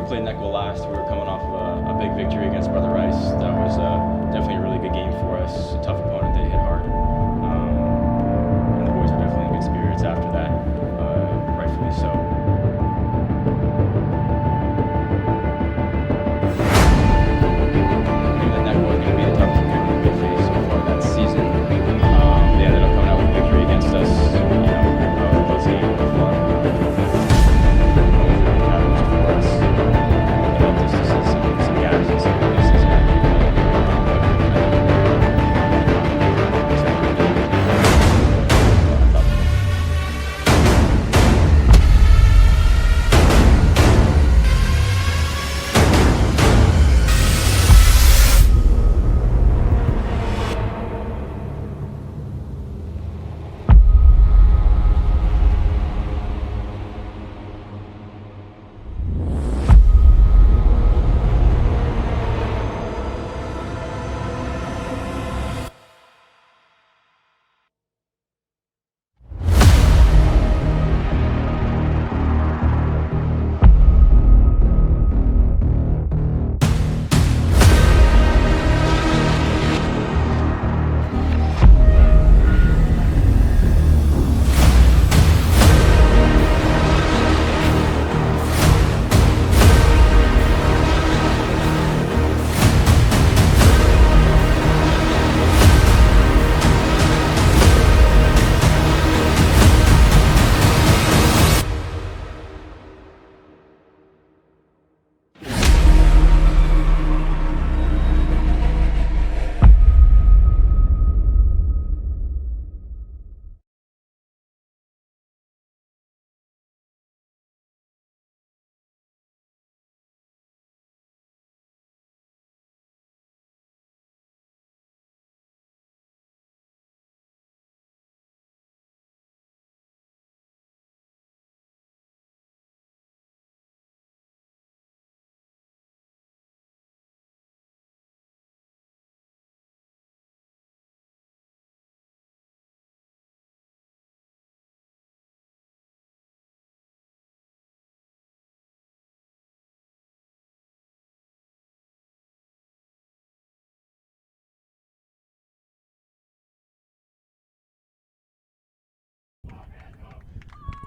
we played Neuqua last, we were coming off of a big victory against Brother Rice. That was definitely a really good game for us. A tough opponent, they hit hard. And the boys were definitely in good spirits after that, rightfully so. Knew that Neuqua was going to be the toughest opponent we faced so far that season. They ended up coming out with a victory against us. Those games were fun.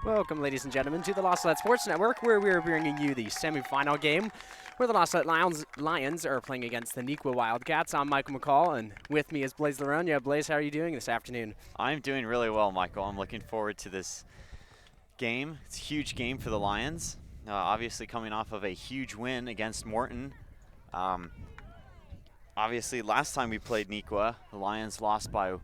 Welcome, ladies and gentlemen, to the Salette Sports Network, where we are bringing you the semifinal game, where the Salette Lions are playing against the Neuqua Wildcats. I'm Michael McCall, and with me is Blaze Laronia. Blaze, how are you doing this afternoon? I'm doing really well, Michael. I'm looking forward to this game. It's a huge game for the Lions. Obviously coming off of a huge win against Morton. Obviously, last time we played Neuqua, the Lions lost by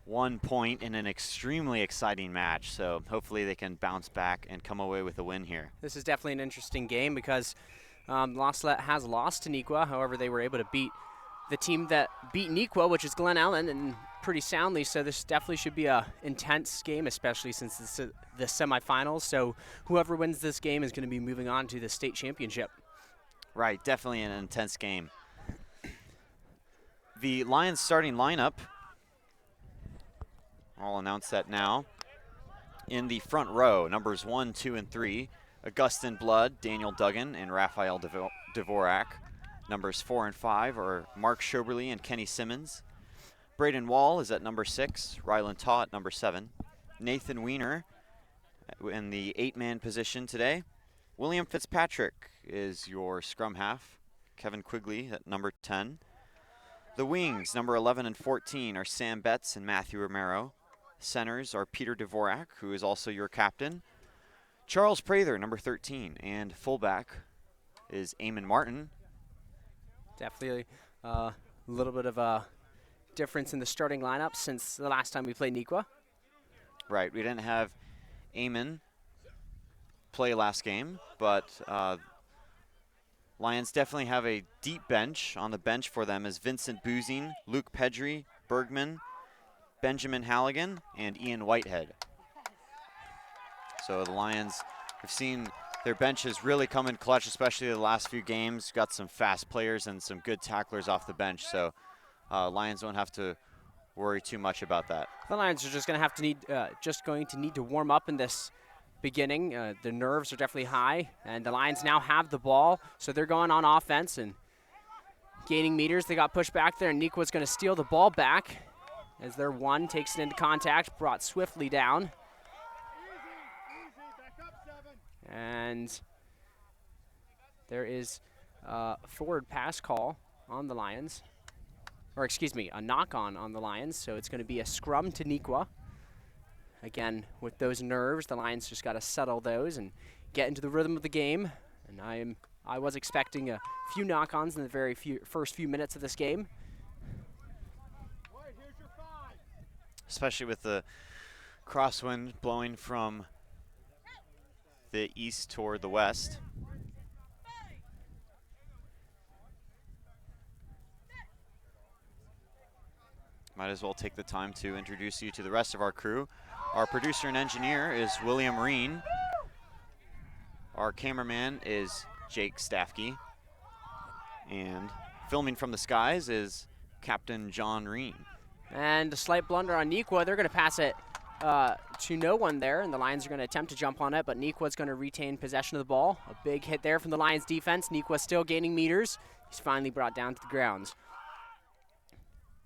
1 point in an extremely exciting match. So hopefully they can bounce back and come away with a win here. This is definitely an interesting game because Salette has lost to Neuqua. However, they were able to beat the team that beat Neuqua, which is Glen Ellen, and pretty soundly. So this definitely should be a intense game, especially since it's the semifinals. So whoever wins this game is going to be moving on to the state championship. Right, definitely an intense game. The Lions starting lineup, I'll announce that now. In the front row, numbers 1, 2, and 3, Augustin Blood, Daniel Duggan, and Raphael Dvorak. Numbers 4 and 5 are Mark Schoberly and Kenny Simmons. Braden Wall is at number 6, Rylan Taw at number 7. Nathan Weiner in the 8-man position today. William Fitzpatrick is your scrum half. Kevin Quigley at number 10. The wings, number 11 and 14, are Sam Betts and Matthew Romero. Centers are Peter Dvorak, who is also your captain. Charles Prather, number 13, and fullback is Eamon Martin. Definitely a little bit of a difference in the starting lineup since the last time we played Neuqua. Right, we didn't have Eamon play last game, but Lions definitely have a deep bench. On the bench for them is Vincent Boozing, Luke Pedry, Bergman, Benjamin Halligan, and Ian Whitehead. So the Lions have seen their benches really come in clutch, especially the last few games. Got some fast players and some good tacklers off the bench, so Lions don't have to worry too much about that. The Lions are just going to need to warm up in this beginning. The nerves are definitely high, and the Lions now have the ball, so they're going on offense and gaining meters. They got pushed back there, and Neuqua's going to steal the ball back as their one takes it into contact, brought swiftly down. And there is a forward pass call on the Lions. Or excuse me, a knock-on on the Lions, so it's going to be a scrum to Neuqua. Again, with those nerves, the Lions just got to settle those and get into the rhythm of the game. And I was expecting a few knock-ons in the first few minutes of this game. Especially with the crosswind blowing from the east toward the west. Might as well take the time to introduce you to the rest of our crew. Our producer and engineer is William Reen. Our cameraman is Jake Staffke. And filming from the skies is Captain John Reen. And a slight blunder on Neuqua. They're going to pass it to no one there, and the Lions are going to attempt to jump on it, but Neuqua's going to retain possession of the ball. A big hit there from the Lions defense. Neuqua still gaining meters. He's finally brought down to the ground.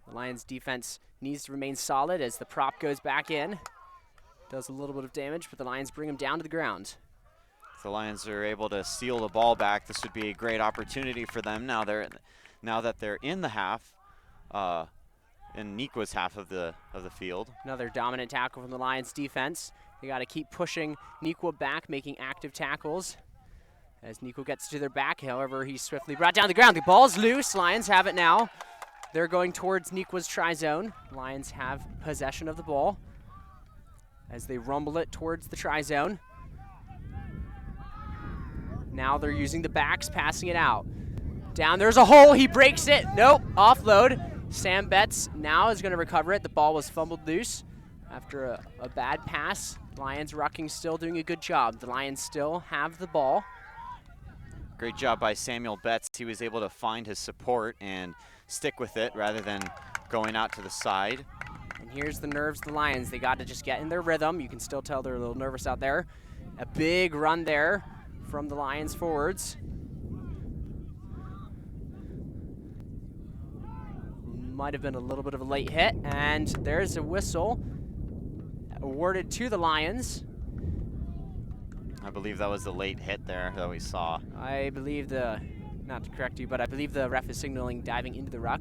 The Lions defense needs to remain solid as the prop goes back in. Does a little bit of damage, but the Lions bring him down to the ground. If the Lions are able to steal the ball back, this would be a great opportunity for them. Now that they're in the half, in Neuqua's half of the field. Another dominant tackle from the Lions defense. They got to keep pushing Neuqua back, making active tackles. As Neuqua gets to their back, however, he's swiftly brought down to the ground. The ball's loose. Lions have it now. They're going towards Neuqua's tri-zone. Lions have possession of the ball as they rumble it towards the tri-zone. Now they're using the backs, passing it out. Down, there's a hole, he breaks it. Nope, offload. Sam Betts now is going to recover it. The ball was fumbled loose after a bad pass. Lions rucking still doing a good job. The Lions still have the ball. Great job by Samuel Betts. He was able to find his support and stick with it rather than going out to the side. And here's the nerves of the Lions. They got to just get in their rhythm. You can still tell they're a little nervous out there. A big run there from the Lions forwards. Might have been a little bit of a late hit, and there's a whistle awarded to the Lions. I believe that was the late hit there that we saw. I believe not to correct you, but I believe the ref is signaling diving into the ruck.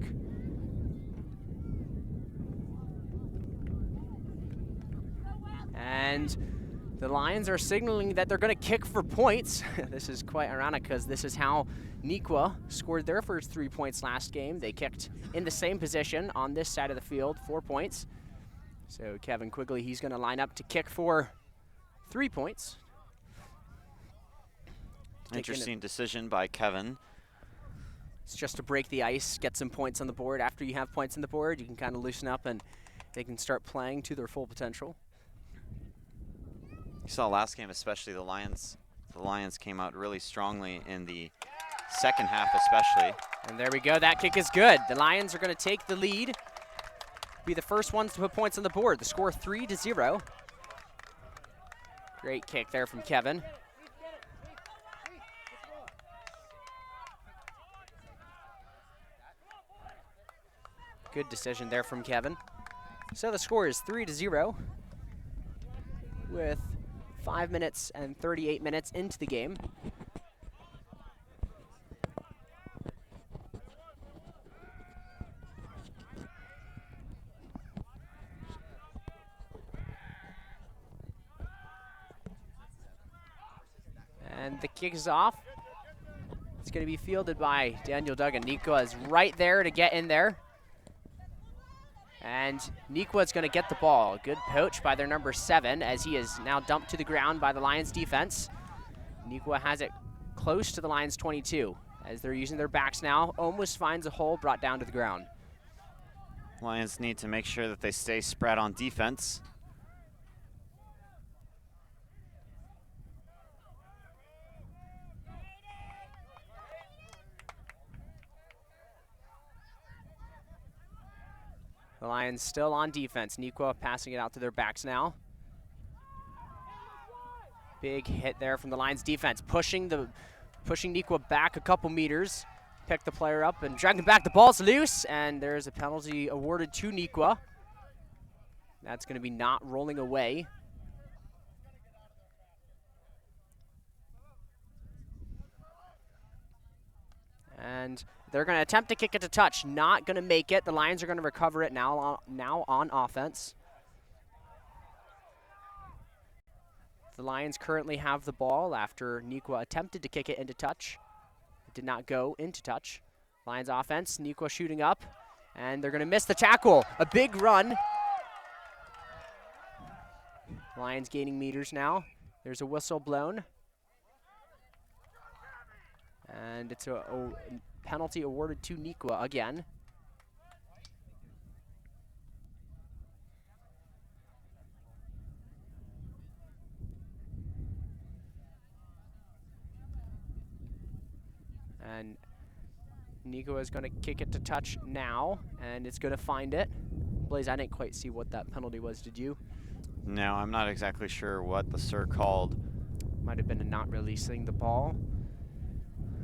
And the Lions are signaling that they're going to kick for points. This is quite ironic because this is how Neuqua scored their first 3 points last game. They kicked in the same position on this side of the field, 4 points. So Kevin Quigley, he's going to line up to kick for 3 points. Interesting decision by Kevin. It's just to break the ice, get some points on the board. After you have points on the board, you can kind of loosen up and they can start playing to their full potential. You saw last game, especially the Lions came out really strongly in the second half especially. And there we go, that kick is good. The Lions are going to take the lead, be the first ones to put points on the board. The score 3-0. Great kick there from Kevin. Good decision there from Kevin. So the score is 3-0 with 5 minutes and 38 minutes into the game. And the kick is off. It's going to be fielded by Daniel Duggan. Neuqua is right there to get in there. And Neuqua is going to get the ball. Good poach by their number 7 as he is now dumped to the ground by the Lions defense. Neuqua has it close to the Lions 22 as they're using their backs now. Almost finds a hole, brought down to the ground. Lions need to make sure that they stay spread on defense. The Lions still on defense. Neuqua passing it out to their backs now. Big hit there from the Lions defense, pushing Neuqua back a couple meters. Pick the player up and dragging back. The ball's loose, and there's a penalty awarded to Neuqua. That's going to be not rolling away. And they're going to attempt to kick it to touch. Not going to make it. The Lions are going to recover it now on offense. The Lions currently have the ball after Neuqua attempted to kick it into touch. It did not go into touch. Lions offense, Neuqua shooting up, and they're going to miss the tackle. A big run. Lions gaining meters now. There's a whistle blown. And it's a penalty awarded to Neuqua again. And Neuqua is going to kick it to touch now, and it's going to find it. Blaze, I didn't quite see what that penalty was, did you? No, I'm not exactly sure what the sir called. Might have been a not releasing the ball.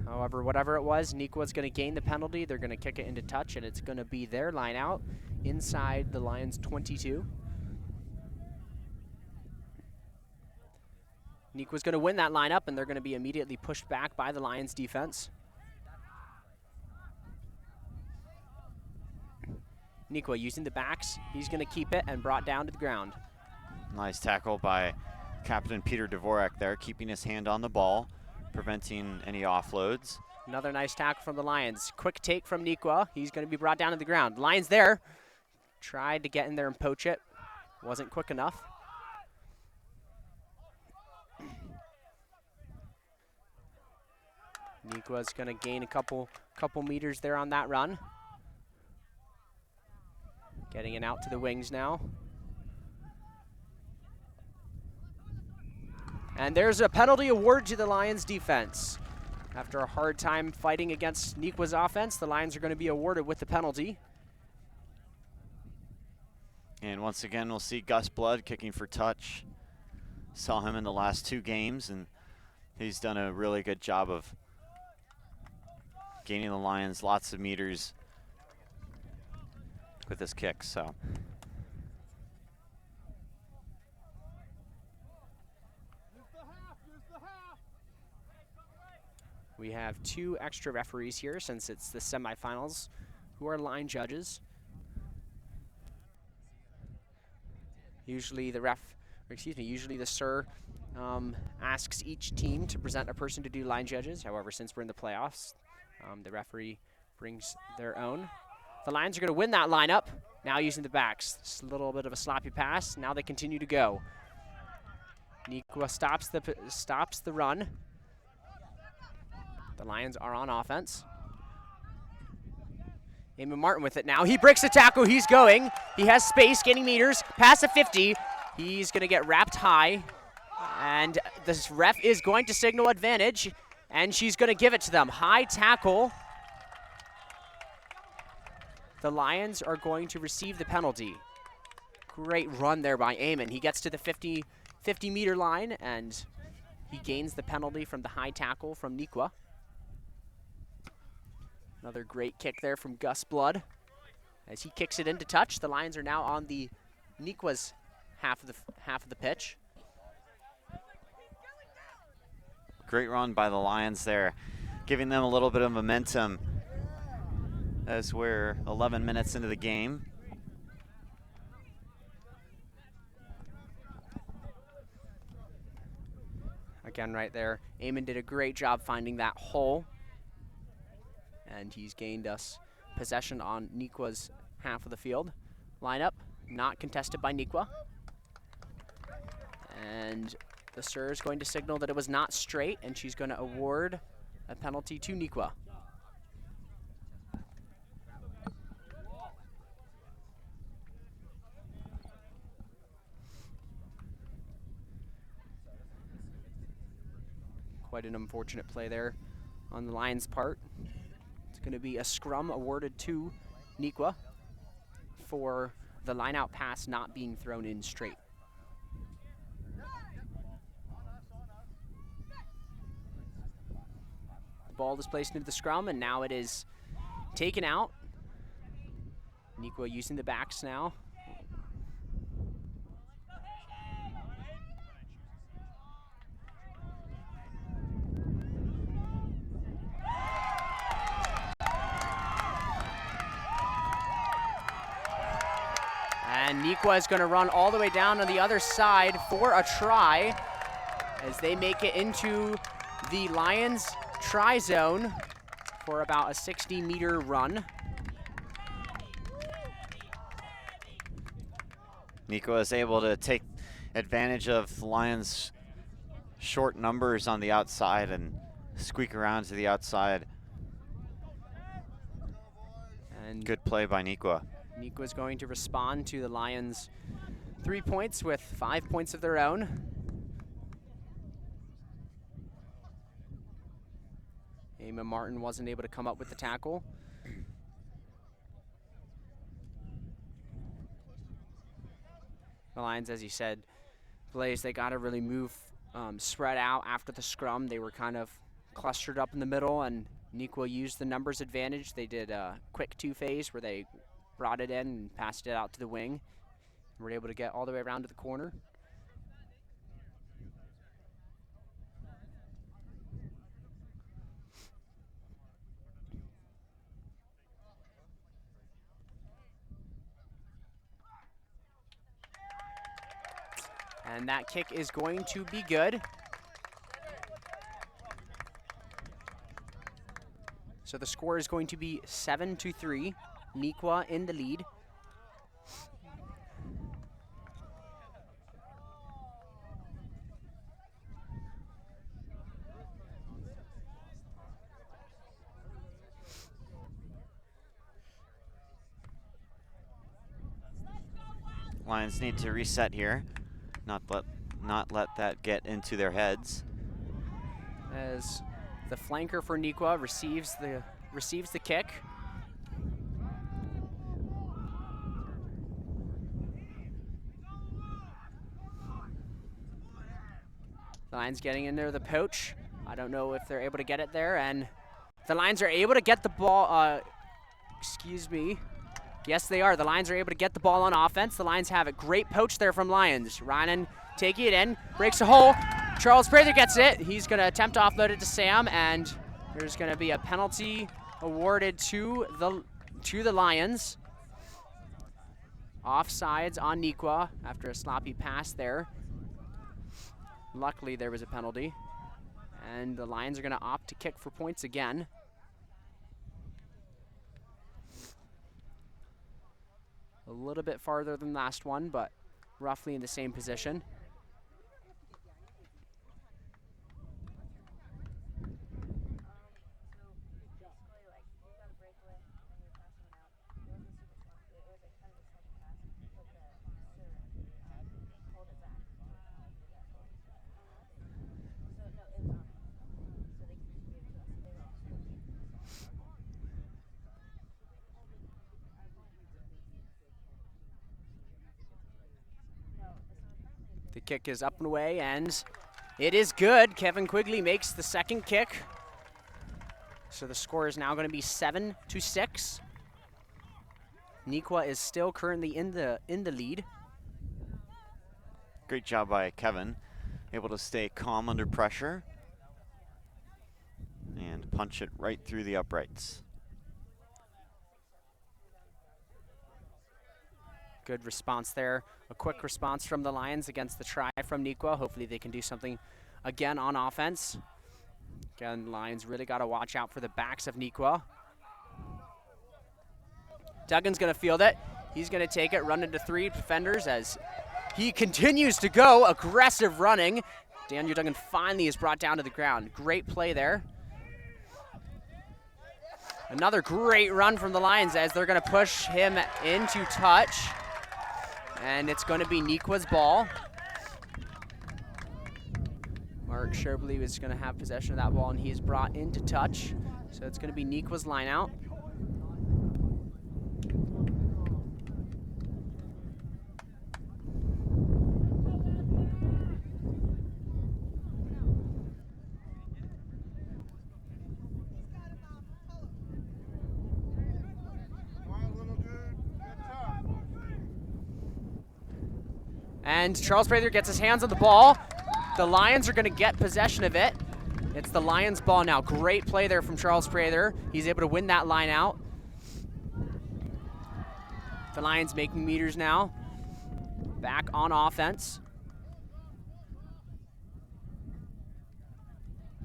However, whatever it was, Neuqua's going to gain the penalty. They're going to kick it into touch, and it's going to be their line out inside the Lions' 22. Neuqua's going to win that lineup, and they're going to be immediately pushed back by the Lions' defense. Neuqua using the backs. He's going to keep it and brought down to the ground. Nice tackle by Captain Peter Dvorak there, keeping his hand on the ball, preventing any offloads. Another nice tackle from the Lions. Quick take from Neuqua. He's going to be brought down to the ground. Lions there. Tried to get in there and poach it. Wasn't quick enough. Neuqua's going to gain a couple meters there on that run. Getting it out to the wings now. And there's a penalty award to the Lions defense. After a hard time fighting against Neuqua's offense, the Lions are going to be awarded with the penalty. And once again, we'll see Gus Blood kicking for touch. Saw him in the last 2 games, and he's done a really good job of gaining the Lions lots of meters with his kicks. So we have 2 extra referees here since it's the semifinals who are line judges. Usually usually the sir asks each team to present a person to do line judges. However, since we're in the playoffs, the referee brings their own. The Lions are going to win that lineup, now using the backs. Just a little bit of a sloppy pass. Now they continue to go. Neuqua stops the run. The Lions are on offense. Eamon Martin with it now. He breaks the tackle. He's going. He has space, gaining meters. Pass at 50. He's going to get wrapped high. And this ref is going to signal advantage. And she's going to give it to them. High tackle. The Lions are going to receive the penalty. Great run there by Eamon. He gets to the 50-meter line, and he gains the penalty from the high tackle from Neuqua. Another great kick there from Gus Blood. As he kicks it into touch, the Lions are now on the Neuqua's half of the pitch. great run by the Lions there, giving them a little bit of momentum as we're 11 minutes into the game. Again, right there, Eamon did a great job finding that hole, and he's gained us possession on Neuqua's half of the field. Lineup, not contested by Neuqua. And the Sir is going to signal that it was not straight, and she's going to award a penalty to Neuqua. Quite an unfortunate play there on the Lions' part. It's going to be a scrum awarded to Neuqua for the line-out pass not being thrown in straight. ball is placed into the scrum, and now it is taken out. Neuqua using the backs now. And Neuqua is going to run all the way down on the other side for a try as they make it into the Lions try zone for about a 60-meter run. Neuqua is able to take advantage of the Lions' short numbers on the outside and squeak around to the outside. And good play by Neuqua. Neuqua is going to respond to the Lions' 3 points with 5 points of their own. Emma Martin wasn't able to come up with the tackle. The Lions, as you said, Blaze, they got to really move, spread out after the scrum. They were kind of clustered up in the middle, and Neuqua used the numbers advantage. They did a quick two-phase where they brought it in and passed it out to the wing. Were able to get all the way around to the corner. And that kick is going to be good. So the score is going to be 7-3. Neuqua in the lead. Lions need to reset here. Not let that get into their heads. As the flanker for Neuqua receives the kick. The Lions getting in there, the poach. I don't know if they're able to get it there, and the Lions are able to get the ball, excuse me. Yes, they are. The Lions are able to get the ball on offense. The Lions have it. Great poach there from Lions. Ryan taking it in, breaks a hole. Charles Prather gets it. He's going to attempt to offload it to Sam, and there's going to be a penalty awarded to the Lions. Offsides on Neuqua after a sloppy pass there. Luckily, there was a penalty. And the Lions are going to opt to kick for points again. A little bit farther than last one, but roughly in the same position. The kick is up and away, and it is good. Kevin Quigley makes the second kick. So the score is now going to be 7-6. Neuqua is still currently in the lead. Great job by Kevin. Able to stay calm under pressure and punch it right through the uprights. Good response there. A quick response from the Lions against the try from Neuqua. Hopefully they can do something again on offense. Again, Lions really got to watch out for the backs of Neuqua. Duggan's going to field it. He's going to take it, run into three defenders as he continues to go. Aggressive running. Daniel Duggan finally is brought down to the ground. Great play there. Another great run from the Lions as they're going to push him into touch. And it's going to be Neuqua's ball. Mark Sherbley is going to have possession of that ball, and he is brought into touch. So it's going to be Neuqua's line out. And Charles Prather gets his hands on the ball. The Lions are going to get possession of it. It's the Lions' ball now. Great play there from Charles Prather. He's able to win that line out. The Lions making meters now. Back on offense.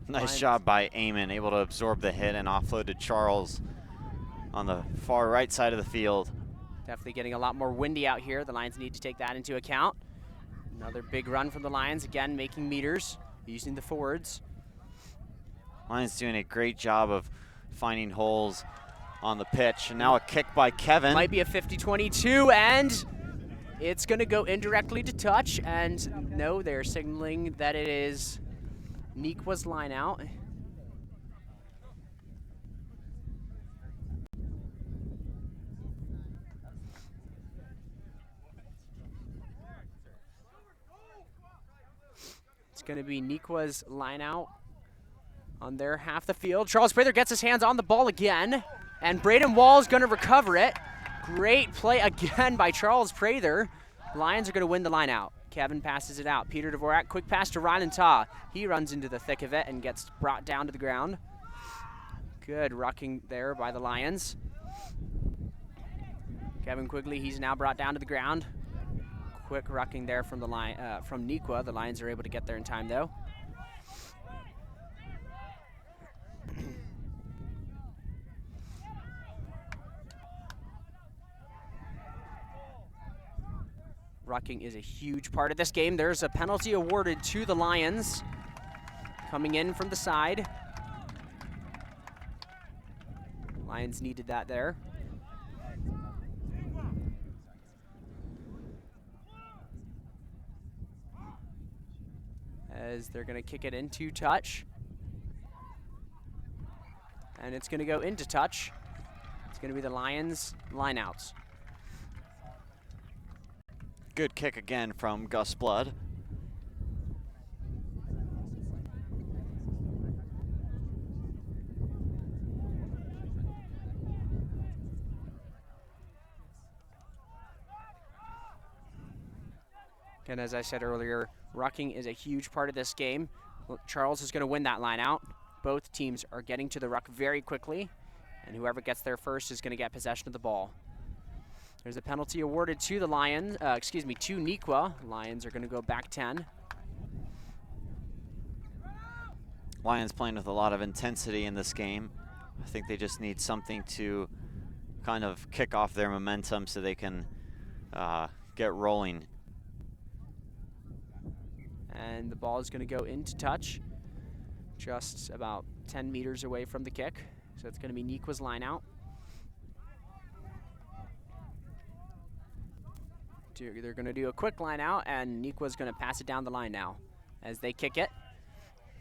Nice job by Eamon, able to absorb the hit and offload to Charles on the far right side of the field. Definitely getting a lot more windy out here. The Lions need to take that into account. Another big run from the Lions, again making meters, using the forwards. Lions doing a great job of finding holes on the pitch. And now a kick by Kevin. Might be a 50-22, and it's going to go indirectly to touch. And no, they're signaling that it is Neuqua's line out. It's going to be Neuqua's line out on their half the field. Charles Prather gets his hands on the ball again, and Braden Wall's going to recover it. Great play again by Charles Prather. Lions are going to win the line out. Kevin passes it out. Peter Dvorak, quick pass to Rylan Taw. He runs into the thick of it and gets brought down to the ground. Good rucking there by the Lions. Kevin Quigley, he's now brought down to the ground. Quick rucking there from the from Neuqua. The Lions are able to get there in time though. Rucking is a huge part of this game. There's a penalty awarded to the Lions. Coming in from the side. Lions needed that there. As they're going to kick it into touch. And it's going to go into touch. It's going to be the Lions lineouts. Good kick again from Gus Blood. And as I said earlier, rucking is a huge part of this game. Charles is going to win that line out. Both teams are getting to the ruck very quickly, and whoever gets there first is going to get possession of the ball. There's a penalty awarded to the Lions, to Neuqua. Lions are going to go back 10. Lions playing with a lot of intensity in this game. I think they just need something to kind of kick off their momentum so they can get rolling. And the ball is going to go into touch, just about 10 meters away from the kick. So it's going to be Neuqua's line out. They're going to do a quick line out, and Neuqua's going to pass it down the line now as they kick it.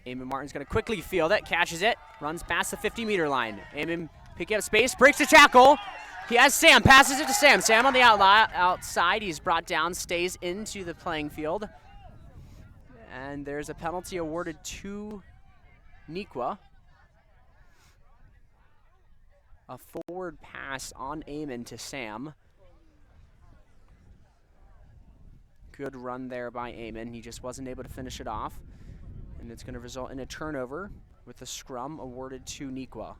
Eamon Martin's going to quickly field it, catches it, runs past the 50-meter line. Eamon picking up space, breaks the tackle. He has Sam, passes it to Sam. Sam on the outside. He's brought down, stays into the playing field. And there's a penalty awarded to Neuqua. A forward pass on Eamon to Sam. Good run there by Eamon. He just wasn't able to finish it off. And it's going to result in a turnover with a scrum awarded to Neuqua.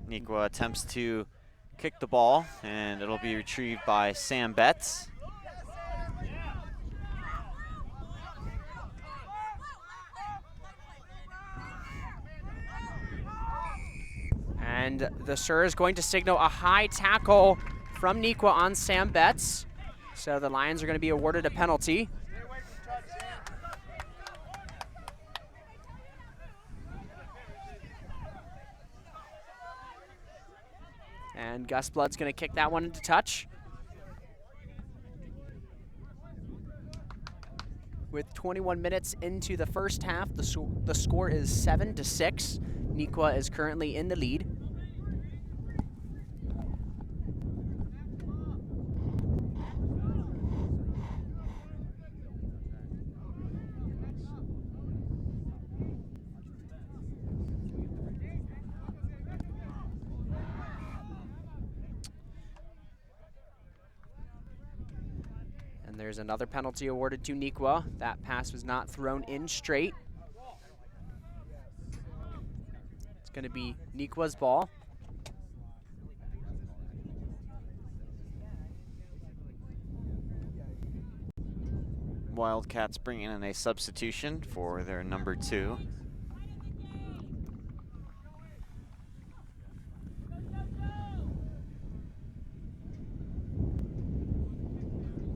Neuqua attempts to kick the ball, and it'll be retrieved by Sam Betts. And the Sir is going to signal a high tackle from Neuqua on Sam Betts. So the Lions are going to be awarded a penalty. And Gus Blood's going to kick that one into touch. With 21 minutes into the first half, the score is 7-6. Neuqua is currently in the lead. there's another penalty awarded to Neuqua. That pass was not thrown in straight. It's going to be Neuqua's ball. Wildcats bringing in a substitution for their number 2.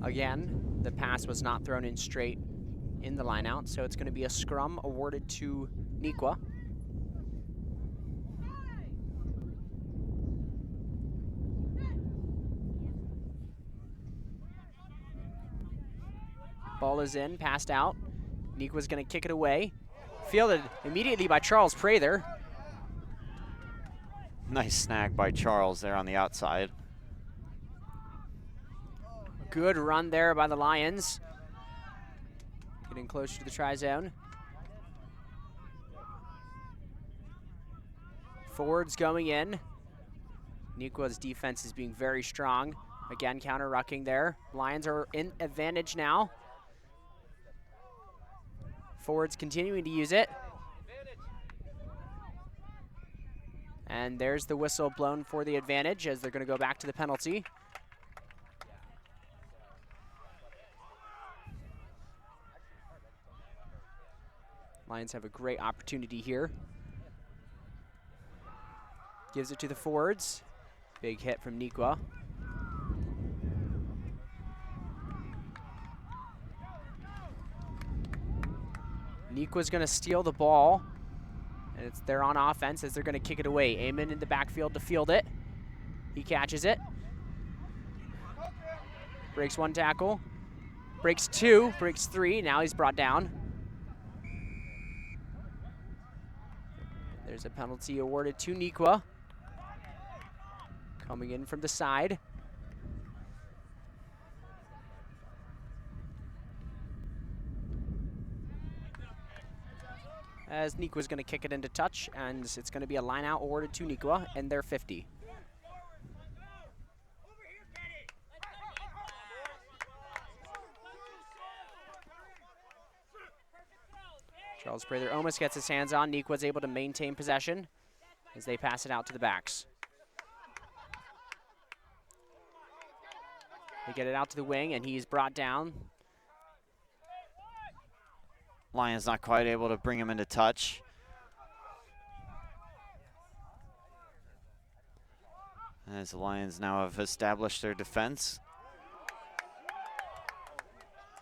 Again, the pass was not thrown in straight in the lineout, so it's going to be a scrum awarded to Neuqua. Ball is in, passed out. Neuqua's going to kick it away. Fielded immediately by Charles Prather. Nice snag by Charles there on the outside. Good run there by the Lions. Getting closer to the try zone. Forwards going in. Neuqua's defense is being very strong. Again, counter-rucking there. Lions are in advantage now. Forwards continuing to use it. And there's the whistle blown for the advantage as they're going to go back to the penalty. Lions have a great opportunity here. Gives it to the forwards. Big hit from Neuqua. Neuqua's going to steal the ball. And they're on offense as they're going to kick it away. Eamon in the backfield to field it. He catches it. Breaks 1 tackle. Breaks 2, breaks 3. Now he's brought down. There's a penalty awarded to Neuqua. Coming in from the side. As Neuqua's going to kick it into touch, and it's going to be a line out awarded to Neuqua, and they're 50. Charles Prather almost gets his hands on. Neuqua's able to maintain possession as they pass it out to the backs. They get it out to the wing, and he's brought down. Lions not quite able to bring him into touch. As the Lions now have established their defense.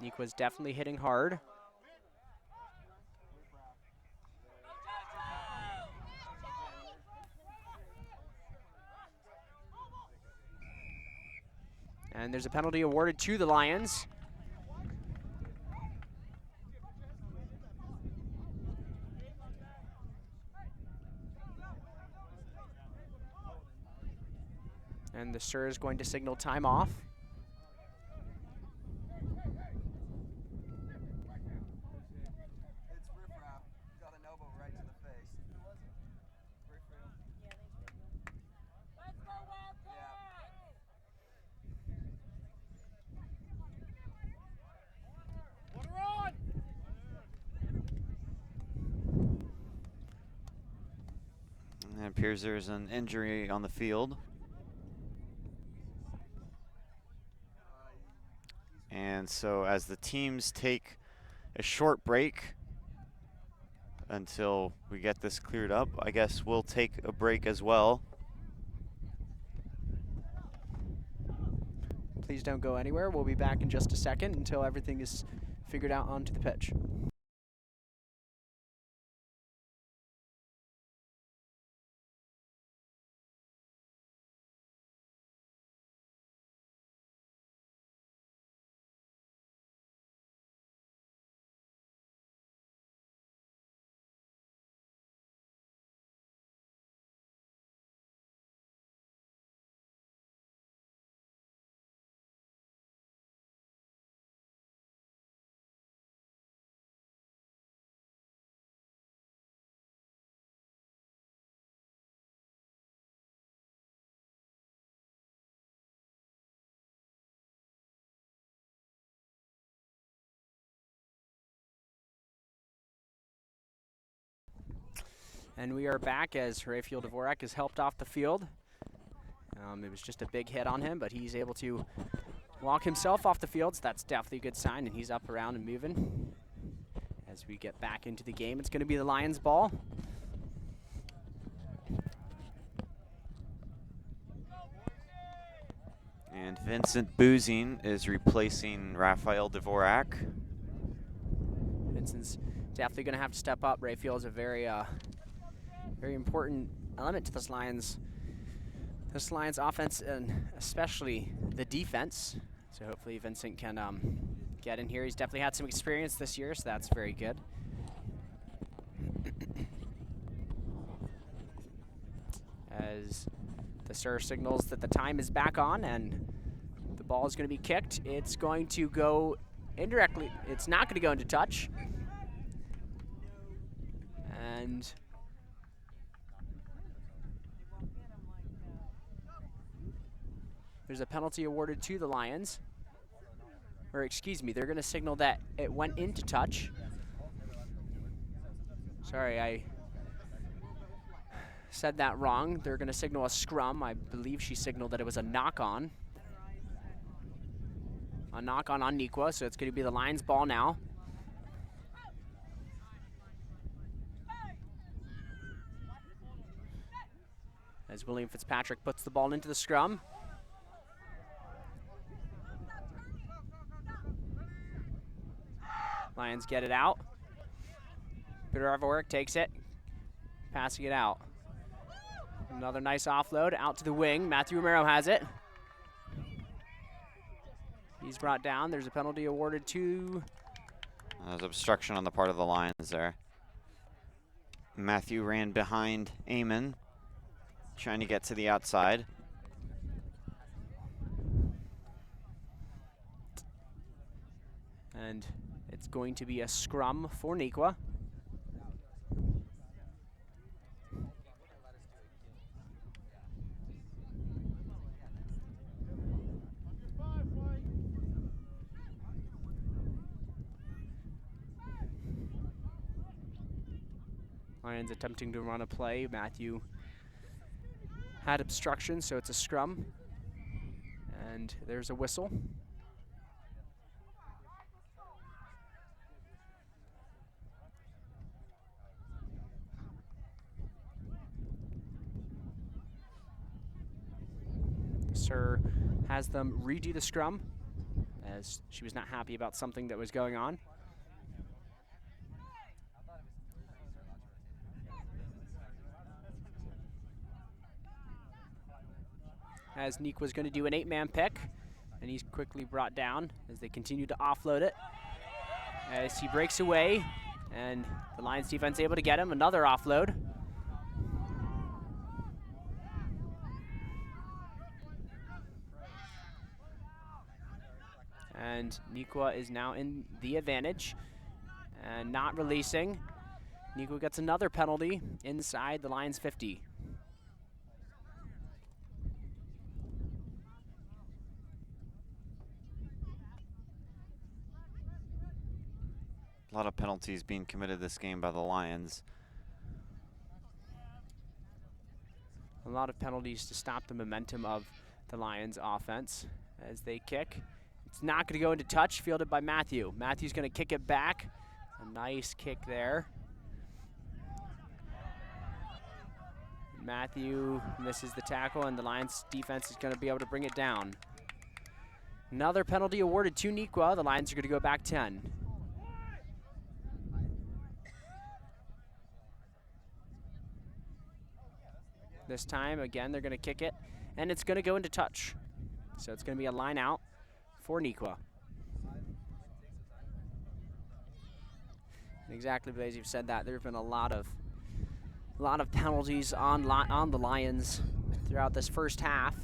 Neuqua's definitely hitting hard. And there's a penalty awarded to the Lions. And the Sir is going to signal time off. It appears there's an injury on the field. And so as the teams take a short break until we get this cleared up, I guess we'll take a break as well. Please don't go anywhere. We'll be back in just a second until everything is figured out onto the pitch. And we are back as Raphael Dvorak is helped off the field. It was just a big hit on him, but he's able to walk himself off the field, so that's definitely a good sign, and he's up around and moving. As we get back into the game, it's going to be the Lions ball. And Vincent Boozing is replacing Raphael Dvorak. Vincent's definitely going to have to step up. Raphael is a very important element to this Lions offense, and especially the defense. So hopefully Vincent can get in here. He's definitely had some experience this year, so that's very good. As the sir signals that the time is back on and the ball is going to be kicked. It's going to go indirectly. It's not going to go into touch. And there's a penalty awarded to the Lions. Or excuse me, they're going to signal that it went into touch. Sorry, I said that wrong. They're going to signal a scrum. I believe she signaled that it was a knock-on. A knock-on on Neuqua, so it's going to be the Lions ball now. As William Fitzpatrick puts the ball into the scrum. Lions get it out. Peter Dvorak takes it, passing it out. Another nice offload out to the wing. Matthew Romero has it. He's brought down. There's a penalty awarded to... There's obstruction on the part of the Lions there. Matthew ran behind Eamon, trying to get to the outside. And it's going to be a scrum for Neuqua. Lions attempting to run a play. Matthew had obstruction, so it's a scrum. And there's a whistle. Sir has them redo the scrum, as she was not happy about something that was going on. As Neuqua's going to do an 8-man pick, and he's quickly brought down as they continue to offload it. As he breaks away, and the Lions defense able to get him, another offload. And Neuqua is now in the advantage and not releasing. Neuqua gets another penalty inside the Lions 50. A lot of penalties being committed this game by the Lions. A lot of penalties to stop the momentum of the Lions offense as they kick. It's not going to go into touch, fielded by Matthew. Matthew's going to kick it back. A nice kick there. Matthew misses the tackle, and the Lions defense is going to be able to bring it down. Another penalty awarded to Neuqua. The Lions are going to go back 10. This time, again, they're going to kick it, and it's going to go into touch. So it's going to be a line out for Neuqua. Exactly, Blaze, you've said that. There have been a lot of penalties on the Lions throughout this first half.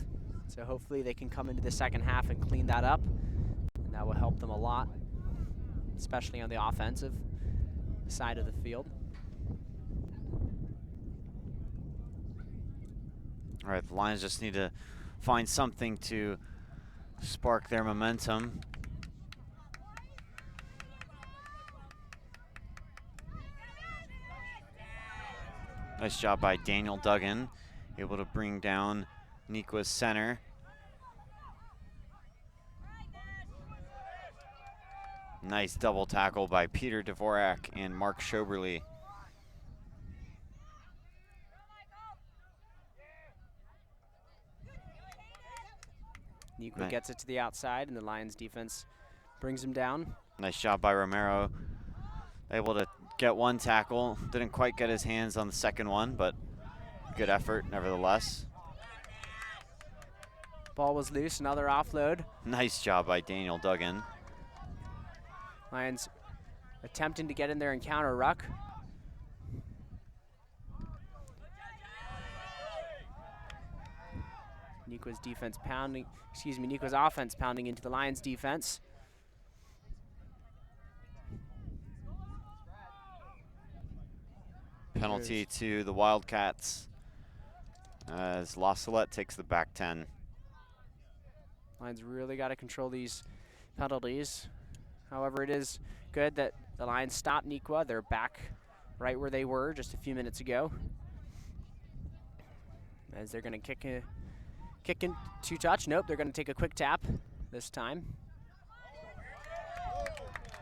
So hopefully they can come into the second half and clean that up, and that will help them a lot, especially on the offensive side of the field. All right, the Lions just need to find something to spark their momentum. Nice job by Daniel Duggan, able to bring down Neuqua's center. Nice double tackle by Peter Dvorak and Mark Schoberly. Neuqua gets it to the outside, and the Lions defense brings him down. Nice job by Romero. Able to get one tackle. Didn't quite get his hands on the second one, but good effort nevertheless. Ball was loose, another offload. Nice job by Daniel Duggan. Lions attempting to get in there and counter ruck. Neuqua's offense pounding into the Lions defense. Penalty to the Wildcats as Salette takes the back 10. Lions really got to control these penalties. However, it is good that the Lions stopped Neuqua. They're back right where they were just a few minutes ago. As they're going to kick in to touch. Nope, they're going to take a quick tap this time.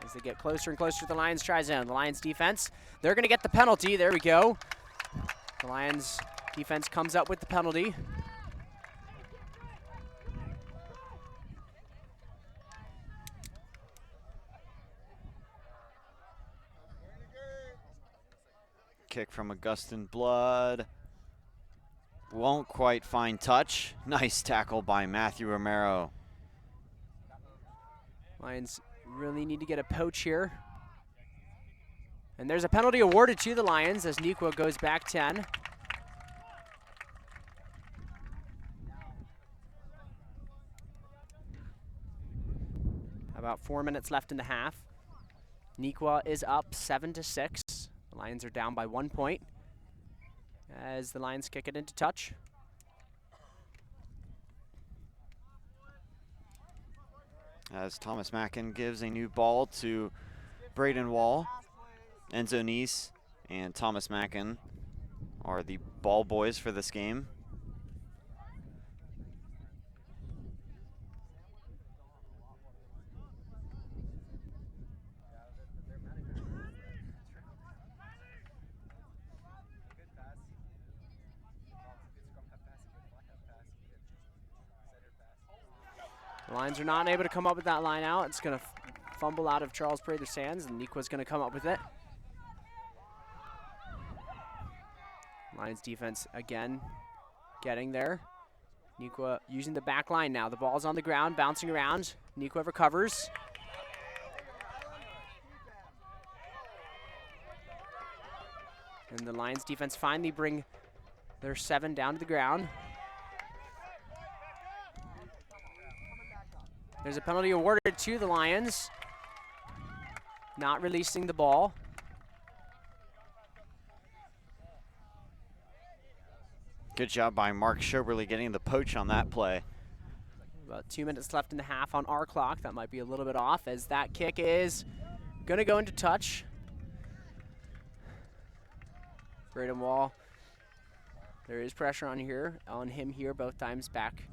As they get closer and closer to the Lions try zone. The Lions defense, they're going to get the penalty. There we go. The Lions defense comes up with the penalty. Kick from Augustin Blood. Won't quite find touch. Nice tackle by Matthew Romero. Lions really need to get a poach here. And there's a penalty awarded to the Lions as Neuqua goes back 10. About 4 minutes left in the half. Neuqua is up 7-6. The Lions are down by 1 point as the Lions kick it into touch. As Thomas Mackin gives a new ball to Braden Wall. Enzo Neese and Thomas Mackin are the ball boys for this game. The Lions are not able to come up with that line out. It's going to fumble out of Charles Prather's hands, and Neuqua's going to come up with it. Lions defense again getting there. Neuqua using the back line now. The ball's on the ground, bouncing around. Neuqua recovers. And the Lions defense finally bring their 7 down to the ground. There's a penalty awarded to the Lions. Not releasing the ball. Good job by Mark Schoberly getting the poach on that play. About 2 minutes left in the half on our clock. That might be a little bit off as that kick is going to go into touch. Braden Wall. There is pressure on him here both times back.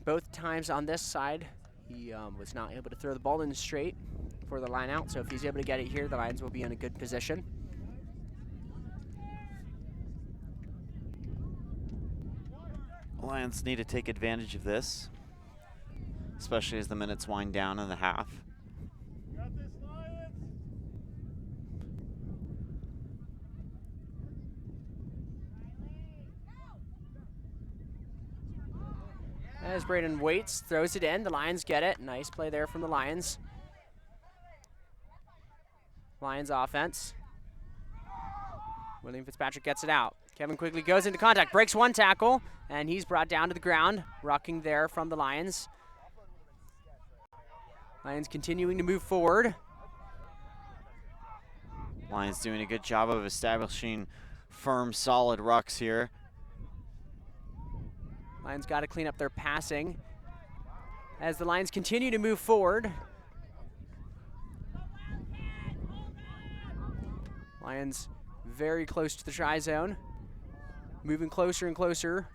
Both times on this side, he was not able to throw the ball in straight for the line out. So if he's able to get it here, the Lions will be in a good position. Lions need to take advantage of this, especially as the minutes wind down in the half. As Braden waits, throws it in. The Lions get it. Nice play there from the Lions. Lions offense. William Fitzpatrick gets it out. Kevin Quigley goes into contact, breaks one tackle, and he's brought down to the ground. Rucking there from the Lions. Lions continuing to move forward. Lions doing a good job of establishing firm, solid rucks here. Lions got to clean up their passing as the Lions continue to move forward. Lions very close to the try zone. Moving closer and closer.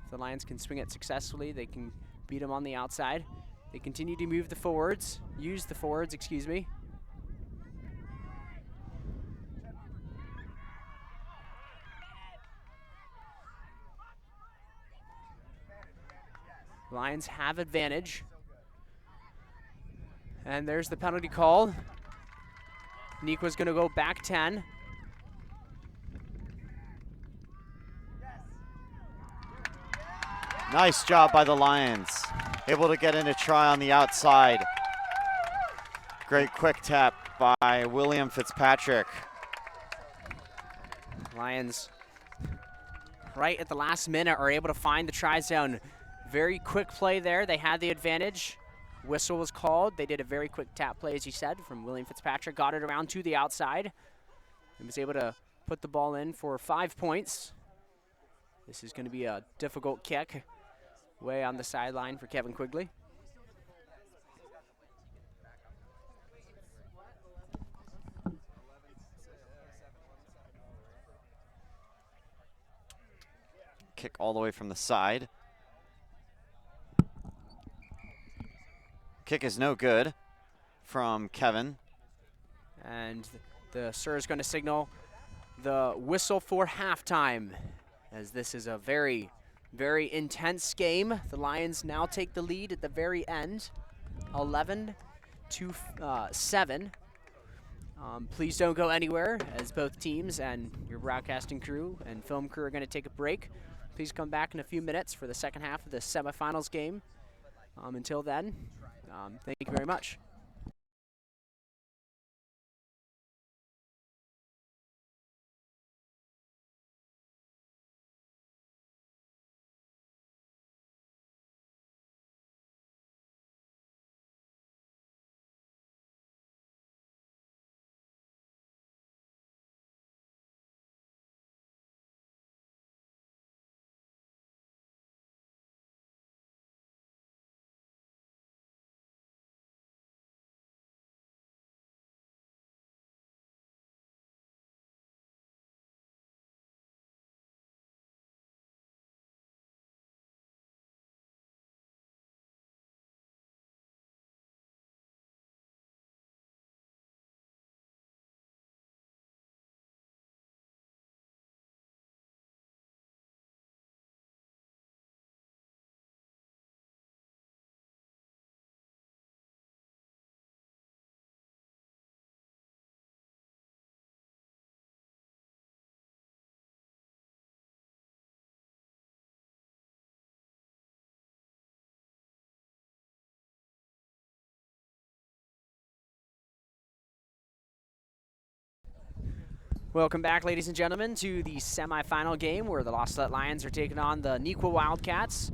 If the Lions can swing it successfully, they can beat them on the outside. They continue to move the forwards, use the forwards, excuse me. Lions have advantage. And there's the penalty call. Neuqua's gonna go back 10. Nice job by the Lions. Able to get in a try on the outside. Great quick tap by William Fitzpatrick. Lions, right at the last minute, are able to find the try zone. Very quick play there. They had the advantage. Whistle was called. They did a very quick tap play, as you said, from William Fitzpatrick. Got it around to the outside and was able to put the ball in for 5 points. This is going to be a difficult kick way on the sideline for Kevin Quigley. Kick all the way from the side. Kick is no good from Kevin. And the sir is going to signal the whistle for halftime, as this is a very, very intense game. The Lions now take the lead at the very end, 11-7. Please don't go anywhere, as both teams and your broadcasting crew and film crew are going to take a break. Please come back in a few minutes for the second half of the semifinals game. Until then, thank you very much. Welcome back, ladies and gentlemen, to the semifinal game where the Salette Lions are taking on the Neuqua Wildcats.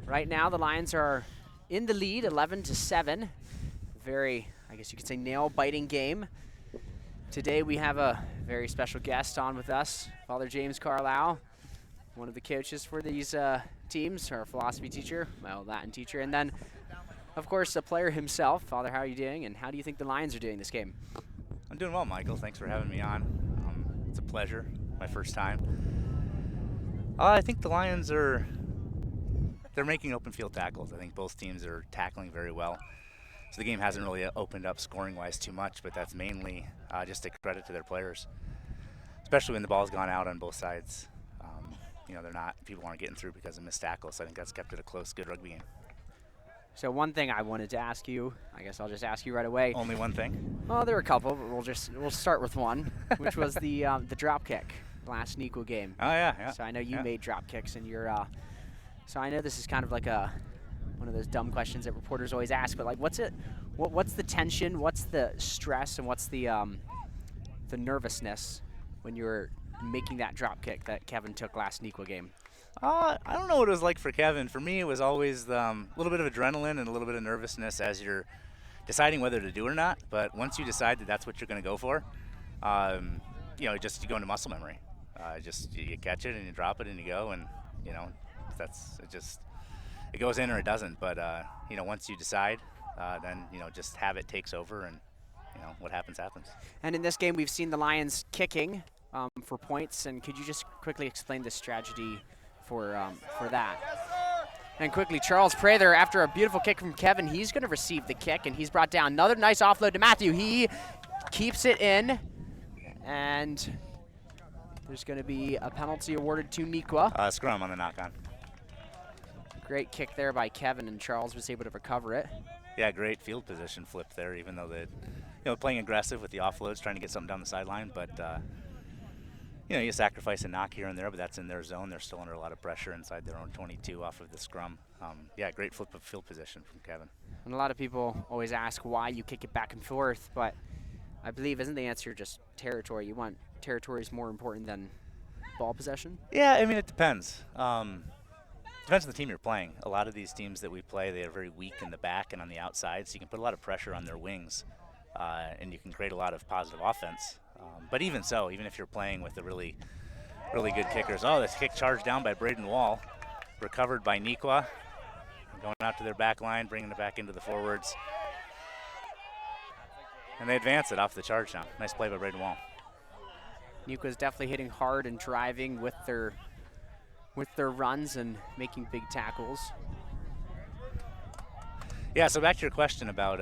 Right now, the Lions are in the lead, 11-7. Very, I guess you could say, nail-biting game. Today, we have a very special guest on with us, Father James Carlisle, one of the coaches for these teams, our philosophy teacher, my old Latin teacher, and then, of course, a player himself. Father, how are you doing, and how do you think the Lions are doing this game? I'm doing well, Michael. Thanks for having me on. It's a pleasure. My first time. I think the Lions they're making open field tackles. I think both teams are tackling very well. So the game hasn't really opened up scoring-wise too much, but that's mainly just a credit to their players, especially when the ball's gone out on both sides. People aren't getting through because of missed tackles. So I think that's kept it a close, good rugby game. So one thing I wanted to ask you, I guess I'll just ask you right away. Only one thing? Well, there were a couple, but we'll start with one, which was the drop kick last Neuqua game. Oh yeah. So I know you made drop kicks in your. So I know this is kind of like one of those dumb questions that reporters always ask, but like, what's the tension, what's the stress, and what's the nervousness when you're making that drop kick that Kevin took last Neuqua game? I don't know what it was like for Kevin. For me, it was always a little bit of adrenaline and a little bit of nervousness as you're deciding whether to do it or not. But once you decide that that's what you're going to go for, you go into muscle memory. You catch it and you drop it and you go, and it goes in or it doesn't. But once you decide, then just habit takes over, and what happens, happens. And in this game, we've seen the Lions kicking for points. And could you just quickly explain the strategy for that? And quickly, Charles Prather, after a beautiful kick from Kevin, he's going to receive the kick, and he's brought down. Another nice offload to Matthew. He keeps it in, and there's going to be a penalty awarded to Neuqua. Scrum on the knock-on. Great kick there by Kevin, and Charles was able to recover it. Yeah, great field position flip there, even though they're playing aggressive with the offloads, trying to get something down the sideline, but you sacrifice a knock here and there, but that's in their zone. They're still under a lot of pressure inside their own 22 off of the scrum. Yeah, great flip of field position from Kevin. And a lot of people always ask why you kick it back and forth, but I believe isn't the answer just territory? You want territory is more important than ball possession? Yeah, I mean, it depends. Depends on the team you're playing. A lot of these teams that we play, they are very weak in the back and on the outside, so you can put a lot of pressure on their wings, and you can create a lot of positive offense. But even so, even if you're playing with the really good kickers. Oh, this kick charged down by Braden Wall. Recovered by Neuqua. Going out to their back line, bringing it back into the forwards. And they advance it off the charge down. Nice play by Braden Wall. Neuqua's definitely hitting hard and driving with their runs and making big tackles. Yeah, so back to your question about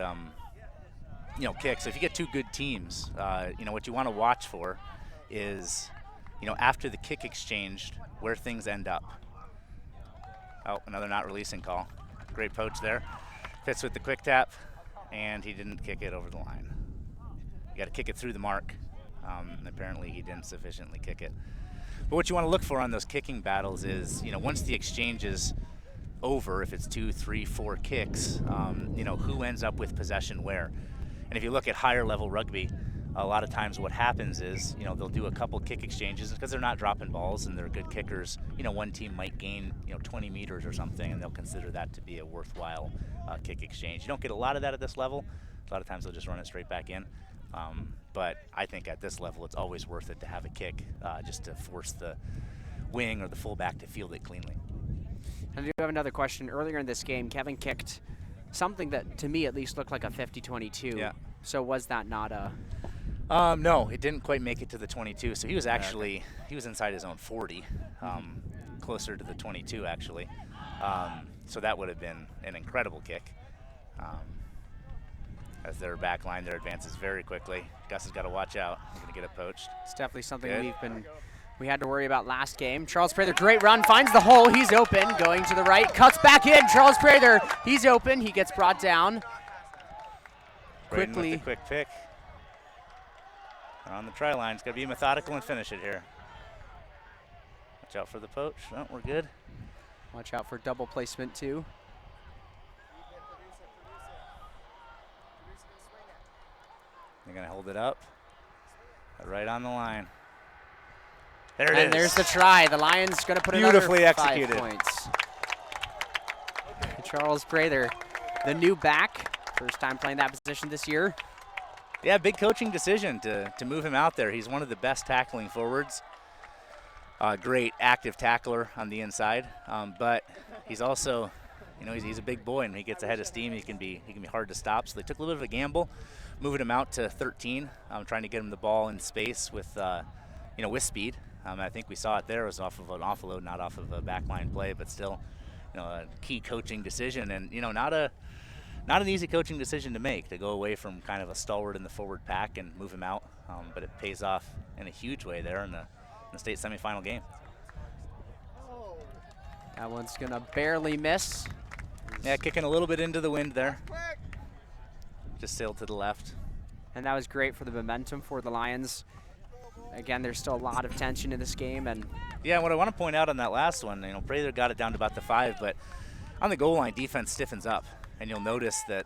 kicks. If you get two good teams, what you want to watch for is, after the kick exchanged, where things end up. Oh, another not releasing call. Great poach there. Fits with the quick tap, and he didn't kick it over the line. You got to kick it through the mark. And apparently he didn't sufficiently kick it. But what you want to look for on those kicking battles is, once the exchange is over, if it's 2, 3, 4 kicks, who ends up with possession where. And if you look at higher level rugby, a lot of times what happens is, they'll do a couple kick exchanges because they're not dropping balls and they're good kickers. One team might gain, 20 meters or something, and they'll consider that to be a worthwhile kick exchange. You don't get a lot of that at this level. A lot of times they'll just run it straight back in. But I think at this level, it's always worth it to have a kick just to force the wing or the fullback to field it cleanly. And I do have another question. Earlier in this game, Kevin kicked something that, to me at least, looked like a 50-22. Yeah. So was that not a... No, it didn't quite make it to the 22. So he was actually, he was inside his own 40, closer to the 22 actually. So that would have been an incredible kick. As their back line, their advances very quickly. Gus has got to watch out. He's going to get it poached. It's definitely something Good. we had to worry about last game. Charles Prather, great run, finds the hole. He's open, going to the right, cuts back in. Charles Prather, he's open. He gets brought down. Braden Quickly. with the quick pick. They're on the try line. It's got to be methodical and finish it here. Watch out for the poach. Oh, we're good. Watch out for double placement too. They're going to hold it up. Right on the line. There it is. And there's the try. The Lions going to put Beautifully another executed. 5 points. Charles Prather, the new back. First time playing that position this year. Yeah, big coaching decision to move him out there. He's one of the best tackling forwards. Great active tackler on the inside, but he's also, he's a big boy, and when he gets ahead of steam, he can be hard to stop. So they took a little bit of a gamble, moving him out to 13, trying to get him the ball in space with, with speed. I think we saw it there. It was off of an offload, not off of a backline play, but still, a key coaching decision, and not an easy coaching decision to make, to go away from kind of a stalwart in the forward pack and move him out, but it pays off in a huge way there in the state semifinal game. That one's going to barely miss. Yeah, kicking a little bit into the wind there. Just sailed to the left. And that was great for the momentum for the Lions. Again, there's still a lot of tension in this game. And yeah, what I want to point out on that last one, Prather got it down to about the 5, but on the goal line, defense stiffens up. And you'll notice that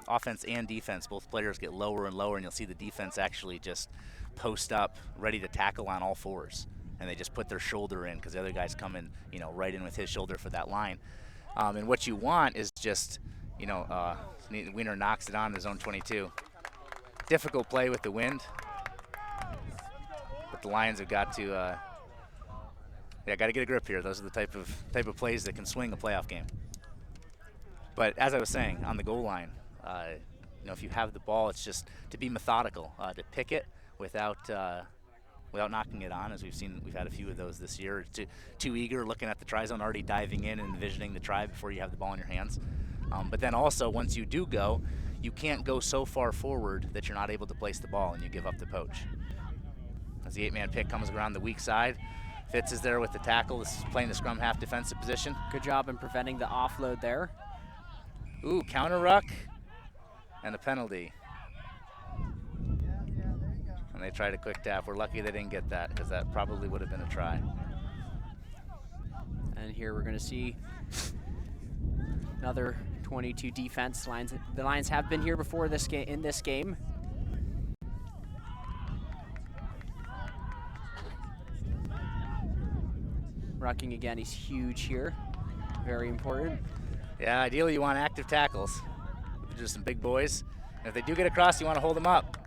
offense and defense, both players get lower and lower, and you'll see the defense actually just post up, ready to tackle on all fours. And they just put their shoulder in because the other guy's coming, right in with his shoulder for that line. And what you want is just, Wiener knocks it on his own 22. Difficult play with the wind. But the Lions have got to, got to get a grip here. Those are the type of plays that can swing a playoff game. But as I was saying, on the goal line, if you have the ball, it's just to be methodical, to pick it without knocking it on, as we've had a few of those this year. Too eager, looking at the try zone, already diving in and envisioning the try before you have the ball in your hands. But then also, once you do go, you can't go so far forward that you're not able to place the ball and you give up the poach. As the 8-man pick comes around the weak side, Fitz is there with the tackle. This is playing the scrum half defensive position. Good job in preventing the offload there. Ooh, counter ruck and a penalty. And they tried a quick tap. We're lucky they didn't get that, because that probably would have been a try. And here we're going to see another 22 defense. The Lions have been here before in this game. Rucking again, he's huge here. Very important. Yeah, ideally you want active tackles. They're just some big boys. And if they do get across, you want to hold them up.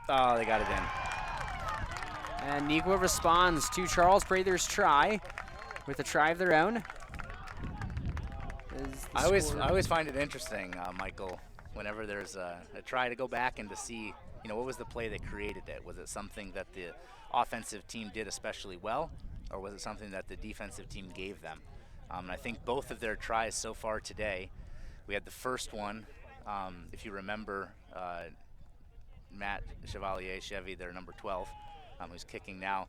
Oh, they got it in. And Neuqua responds to Charles Prather's try with a try of their own. I always find it interesting, Michael, whenever there's a try, to go back and to see, what was the play that created it? Was it something that the offensive team did especially well, or was it something that the defensive team gave them? And I think both of their tries so far today, we had the first one, if you remember, Matt Chevalier-Chevy, their number 12, who's kicking now.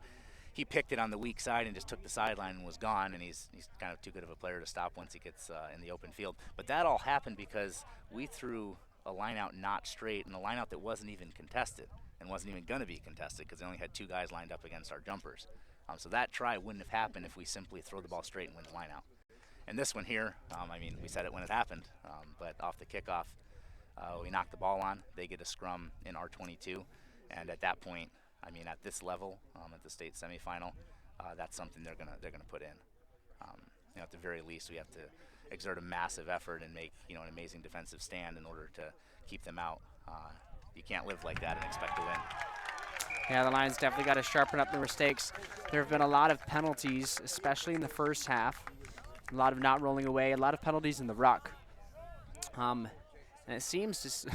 He picked it on the weak side and just took the sideline and was gone, and he's kind of too good of a player to stop once he gets in the open field. But that all happened because we threw a line out not straight, and a line out that wasn't even contested and wasn't even going to be contested because they only had 2 guys lined up against our jumpers. So that try wouldn't have happened if we simply throw the ball straight and win the line out. And this one here, we said it when it happened, but off the kickoff, we knocked the ball on. They get a scrum in our 22, and at that point, at this level, at the state semifinal, that's something they're gonna put in. At the very least, we have to exert a massive effort and make an amazing defensive stand in order to keep them out. You can't live like that and expect to win. Yeah, the Lions definitely got to sharpen up their mistakes. There have been a lot of penalties, especially in the first half. A lot of not rolling away, a lot of penalties in the ruck. And it seems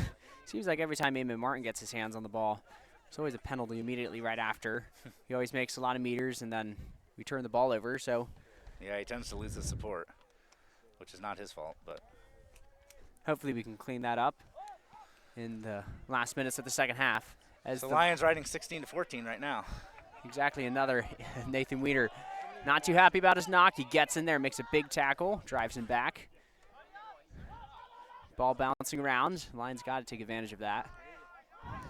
like every time Eamon Martin gets his hands on the ball, there's always a penalty immediately right after. He always makes a lot of meters, and then we turn the ball over. So yeah, he tends to lose the support, which is not his fault, but hopefully we can clean that up in the last minutes of the second half. As the Lions riding 16-14 right now. Exactly, another Nathan Weeder. Not too happy about his knock. He gets in there, makes a big tackle, drives him back. Ball bouncing around. Lions got to take advantage of that.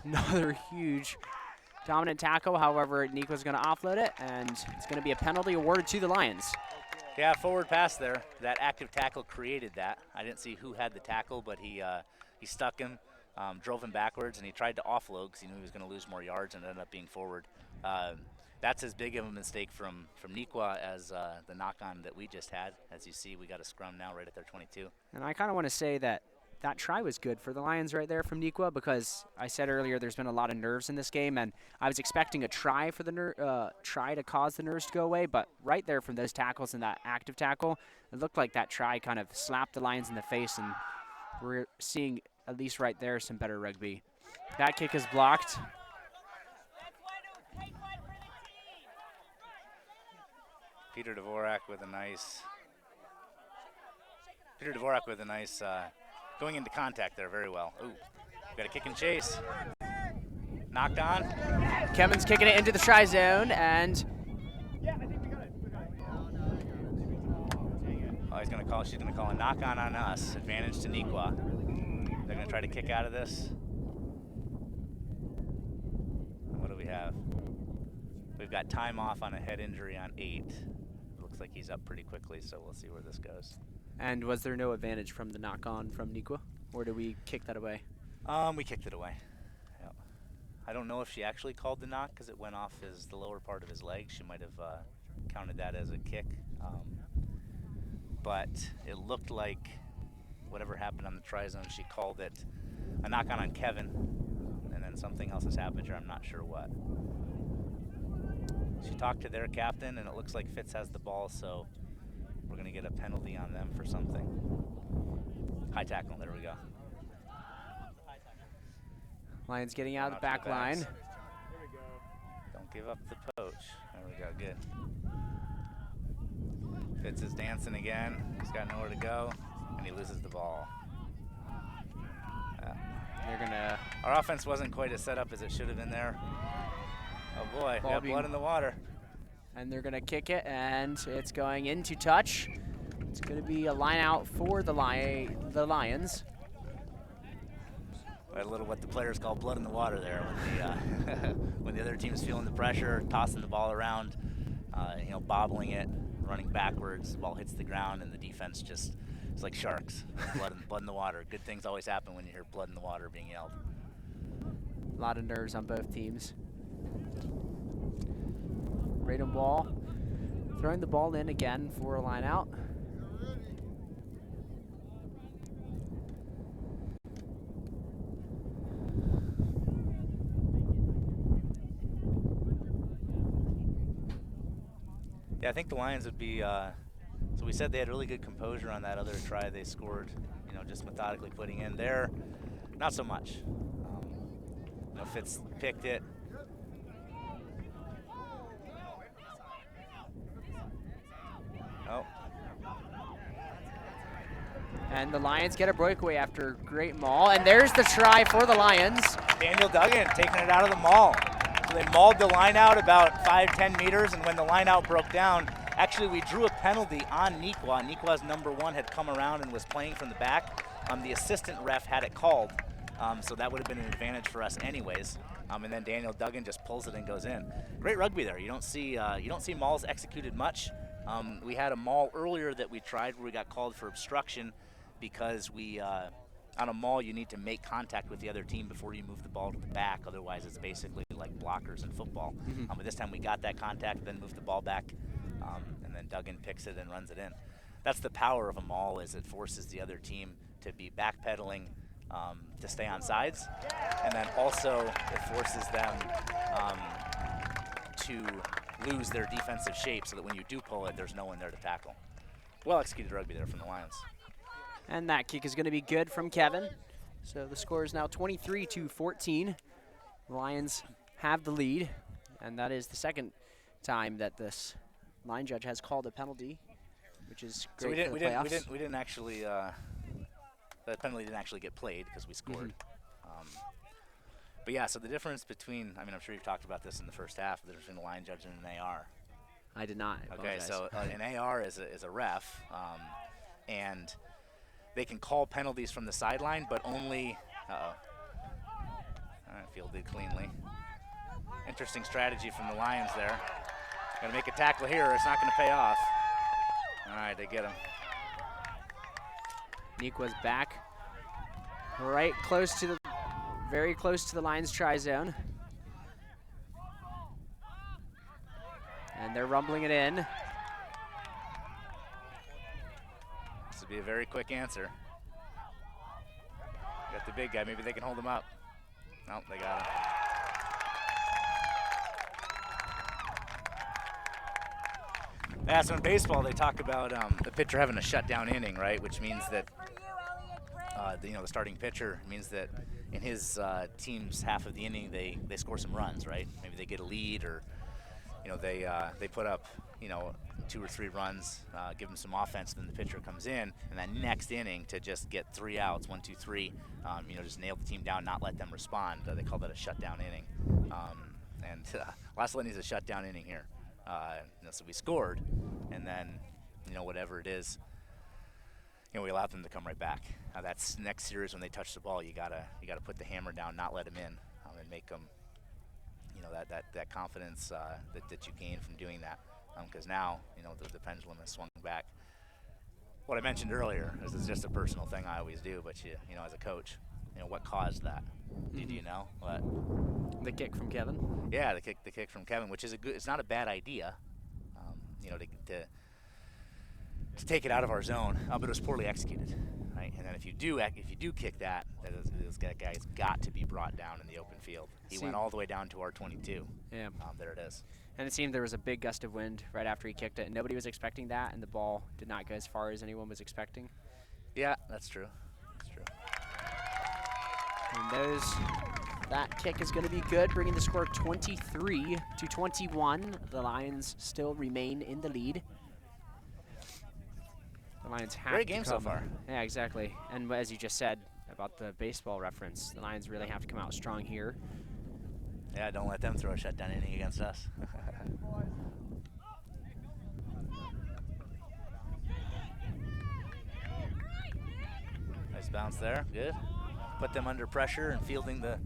Another huge dominant tackle. However, Neuqua's going to offload it, and it's going to be a penalty awarded to the Lions. Yeah, forward pass there. That active tackle created that. I didn't see who had the tackle, but he stuck him, drove him backwards, and he tried to offload because he knew he was going to lose more yards and ended up being forward. That's as big of a mistake from Neuqua as the knock-on that we just had. As you see, we got a scrum now right at their 22. And I kind of want to say that try was good for the Lions right there from Neuqua, because I said earlier there's been a lot of nerves in this game, and I was expecting a try for the try to cause the nerves to go away, but right there from those tackles and that active tackle, it looked like that try kind of slapped the Lions in the face, and we're seeing, at least right there, some better rugby. That kick is blocked. Peter Dvorak with a nice going into contact there very well. Ooh, got a kick and chase. Knocked on. Kevin's kicking it into the try zone, and she's gonna call a knock on us. Advantage to Neuqua. They're gonna try to kick out of this. What do we have? We've got time off on a head injury on 8. Looks like he's up pretty quickly, so we'll see where this goes. And was there no advantage from the knock-on from Neuqua, or did we kick that away? We kicked it away. Yep. I don't know if she actually called the knock because it went off the lower part of his leg. She might have counted that as a kick. But it looked like whatever happened on the try zone, she called it a knock-on on Kevin, and then something else has happened here. I'm not sure what. She talked to their captain, and it looks like Fitz has the ball, so we're going to get a penalty on them for something. High tackle, there we go. Lions getting out of the back line. Don't give up the poach. There we go, good. Fitz is dancing again. He's got nowhere to go, and he loses the ball. Our offense wasn't quite as set up as it should have been there. Oh boy, we got blood in the water. And they're gonna kick it, and it's going into touch. It's gonna be a line out for the Lions. A little what the players call blood in the water there when the when the other team's feeling the pressure, tossing the ball around, you know, bobbling it, running backwards. The ball hits the ground, and the defense just it's like sharks. blood in the water. Good things always happen when you hear blood in the water being yelled. A lot of nerves on both teams. Radom Ball throwing the ball in again for a line out. Yeah, I think the Lions would be, so we said they had really good composure on that other try they scored, you know, just methodically putting in there. Not so much. You know, Fitz picked it. Oh. And the Lions get a breakaway after a great maul, and there's the try for the Lions. Daniel Duggan taking it out of the maul. So they mauled the line out about 5-10 meters, and when the line out broke down, actually we drew a penalty on Neuqua. Neuqua's #1 had come around and was playing from the back. The assistant ref had it called, so that would have been an advantage for us anyways. And then Daniel Duggan just pulls it and goes in. Great rugby there. You don't see mauls executed much. We had a maul earlier that we tried where we got called for obstruction because we, on a maul, you need to make contact with the other team before you move the ball to the back. Otherwise, it's basically like blockers in football. But this time we got that contact, then moved the ball back, and then Duggan picks it and runs it in. That's the power of a maul, is it forces the other team to be backpedaling to stay on sides, and then also it forces them to lose their defensive shape so that when you do pull it, there's no one there to tackle. Well executed rugby there from the Lions. And that kick is going to be good from Kevin. So the score is now 23-14. The Lions have the lead, and that is the second time that this line judge has called a penalty, which is great for the playoffs. We didn't actually, the penalty didn't actually get played because we scored. But yeah, so the difference between, I mean, I'm sure you've talked about this in the first half, the difference between a line judge and an AR. I did not. Okay, so an AR is a ref, and they can call penalties from the sideline, but only, all right, fielded cleanly. Interesting strategy from the Lions there. Gonna make a tackle here, it's not gonna pay off. All right, they get him. Neuqua's back, right close to the, very close to the Lions try zone. And they're rumbling it in. This would be a very quick answer. Got the big guy, maybe they can hold him up. Nope, they got him. Yeah, so in baseball they talk about the pitcher having a shutdown inning, right? Which means that the starting pitcher means that in his team's half of the inning they score some runs, right? Maybe they get a lead, or they put up 2 or 3 runs, give them some offense, then the pitcher comes in, and that next inning to just get 3 outs, 1, 2, 3, just nail the team down, not let them respond. They call that a shutdown inning. Last inning is a shutdown inning here. So we scored, and then whatever it is, we allowed them to come right back. That's next series when they touch the ball, you gotta put the hammer down, not let them in, and make them, that confidence that you gain from doing that. Because now, the pendulum has swung back. What I mentioned earlier, this is just a personal thing I always do, but as a coach, what caused that? Did you know what? The kick from Kevin. Yeah, the kick from Kevin, which is it's not a bad idea, to take it out of our zone, but it was poorly executed, right? And then if you do kick that, this guy's got to be brought down in the open field. He went all the way down to our 22. Yeah. There it is. And it seemed there was a big gust of wind right after he kicked it, and nobody was expecting that, and the ball did not go as far as anyone was expecting. Yeah, that's true. That's true. And those That kick is going to be good, bringing the score 23 to 21. The Lions still remain in the lead. The Lions have Great to game come. so far. Yeah, exactly. And as you just said about the baseball reference, the Lions really have to come out strong here. Yeah, don't let them throw a shutdown inning against us. Nice bounce there, good. Put them under pressure and fielding the,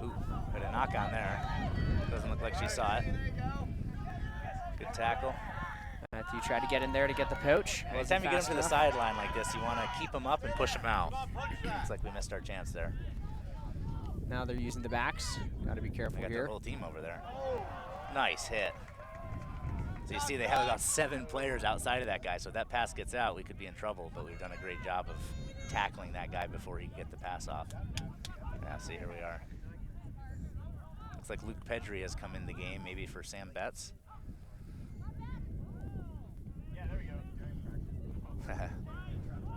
ooh, got a knock on there. Doesn't look like she saw it. Good tackle. Matthew tried to get in there to get the poach. Anytime you get them to the sideline like this, you want to keep them up and push them out. Looks like we missed our chance there. Now they're using the backs. Got to be careful They got here. their whole team over there. Nice hit. So you see they have about 7 players outside of that guy, so if that pass gets out, we could be in trouble, but we've done a great job of tackling that guy before he can get the pass off. Yeah, see, here we are. Looks like Luke Pedri has come in the game, maybe for Sam Betts. Yeah, there we go.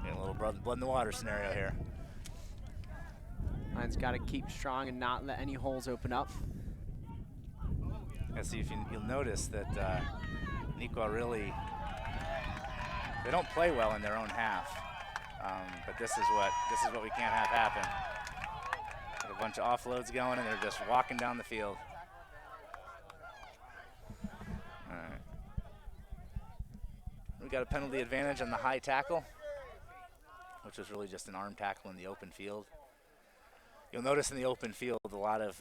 Getting a little blood in the water scenario here. Lions got to keep strong and not let any holes open up. Yeah, see if you'll notice that Neuqua really, they don't play well in their own half. But this is what we can't have happen. Got a bunch of offloads going, and they're just walking down the field. All right. We got a penalty advantage on the high tackle, which was really just an arm tackle in the open field. You'll notice in the open field a lot of,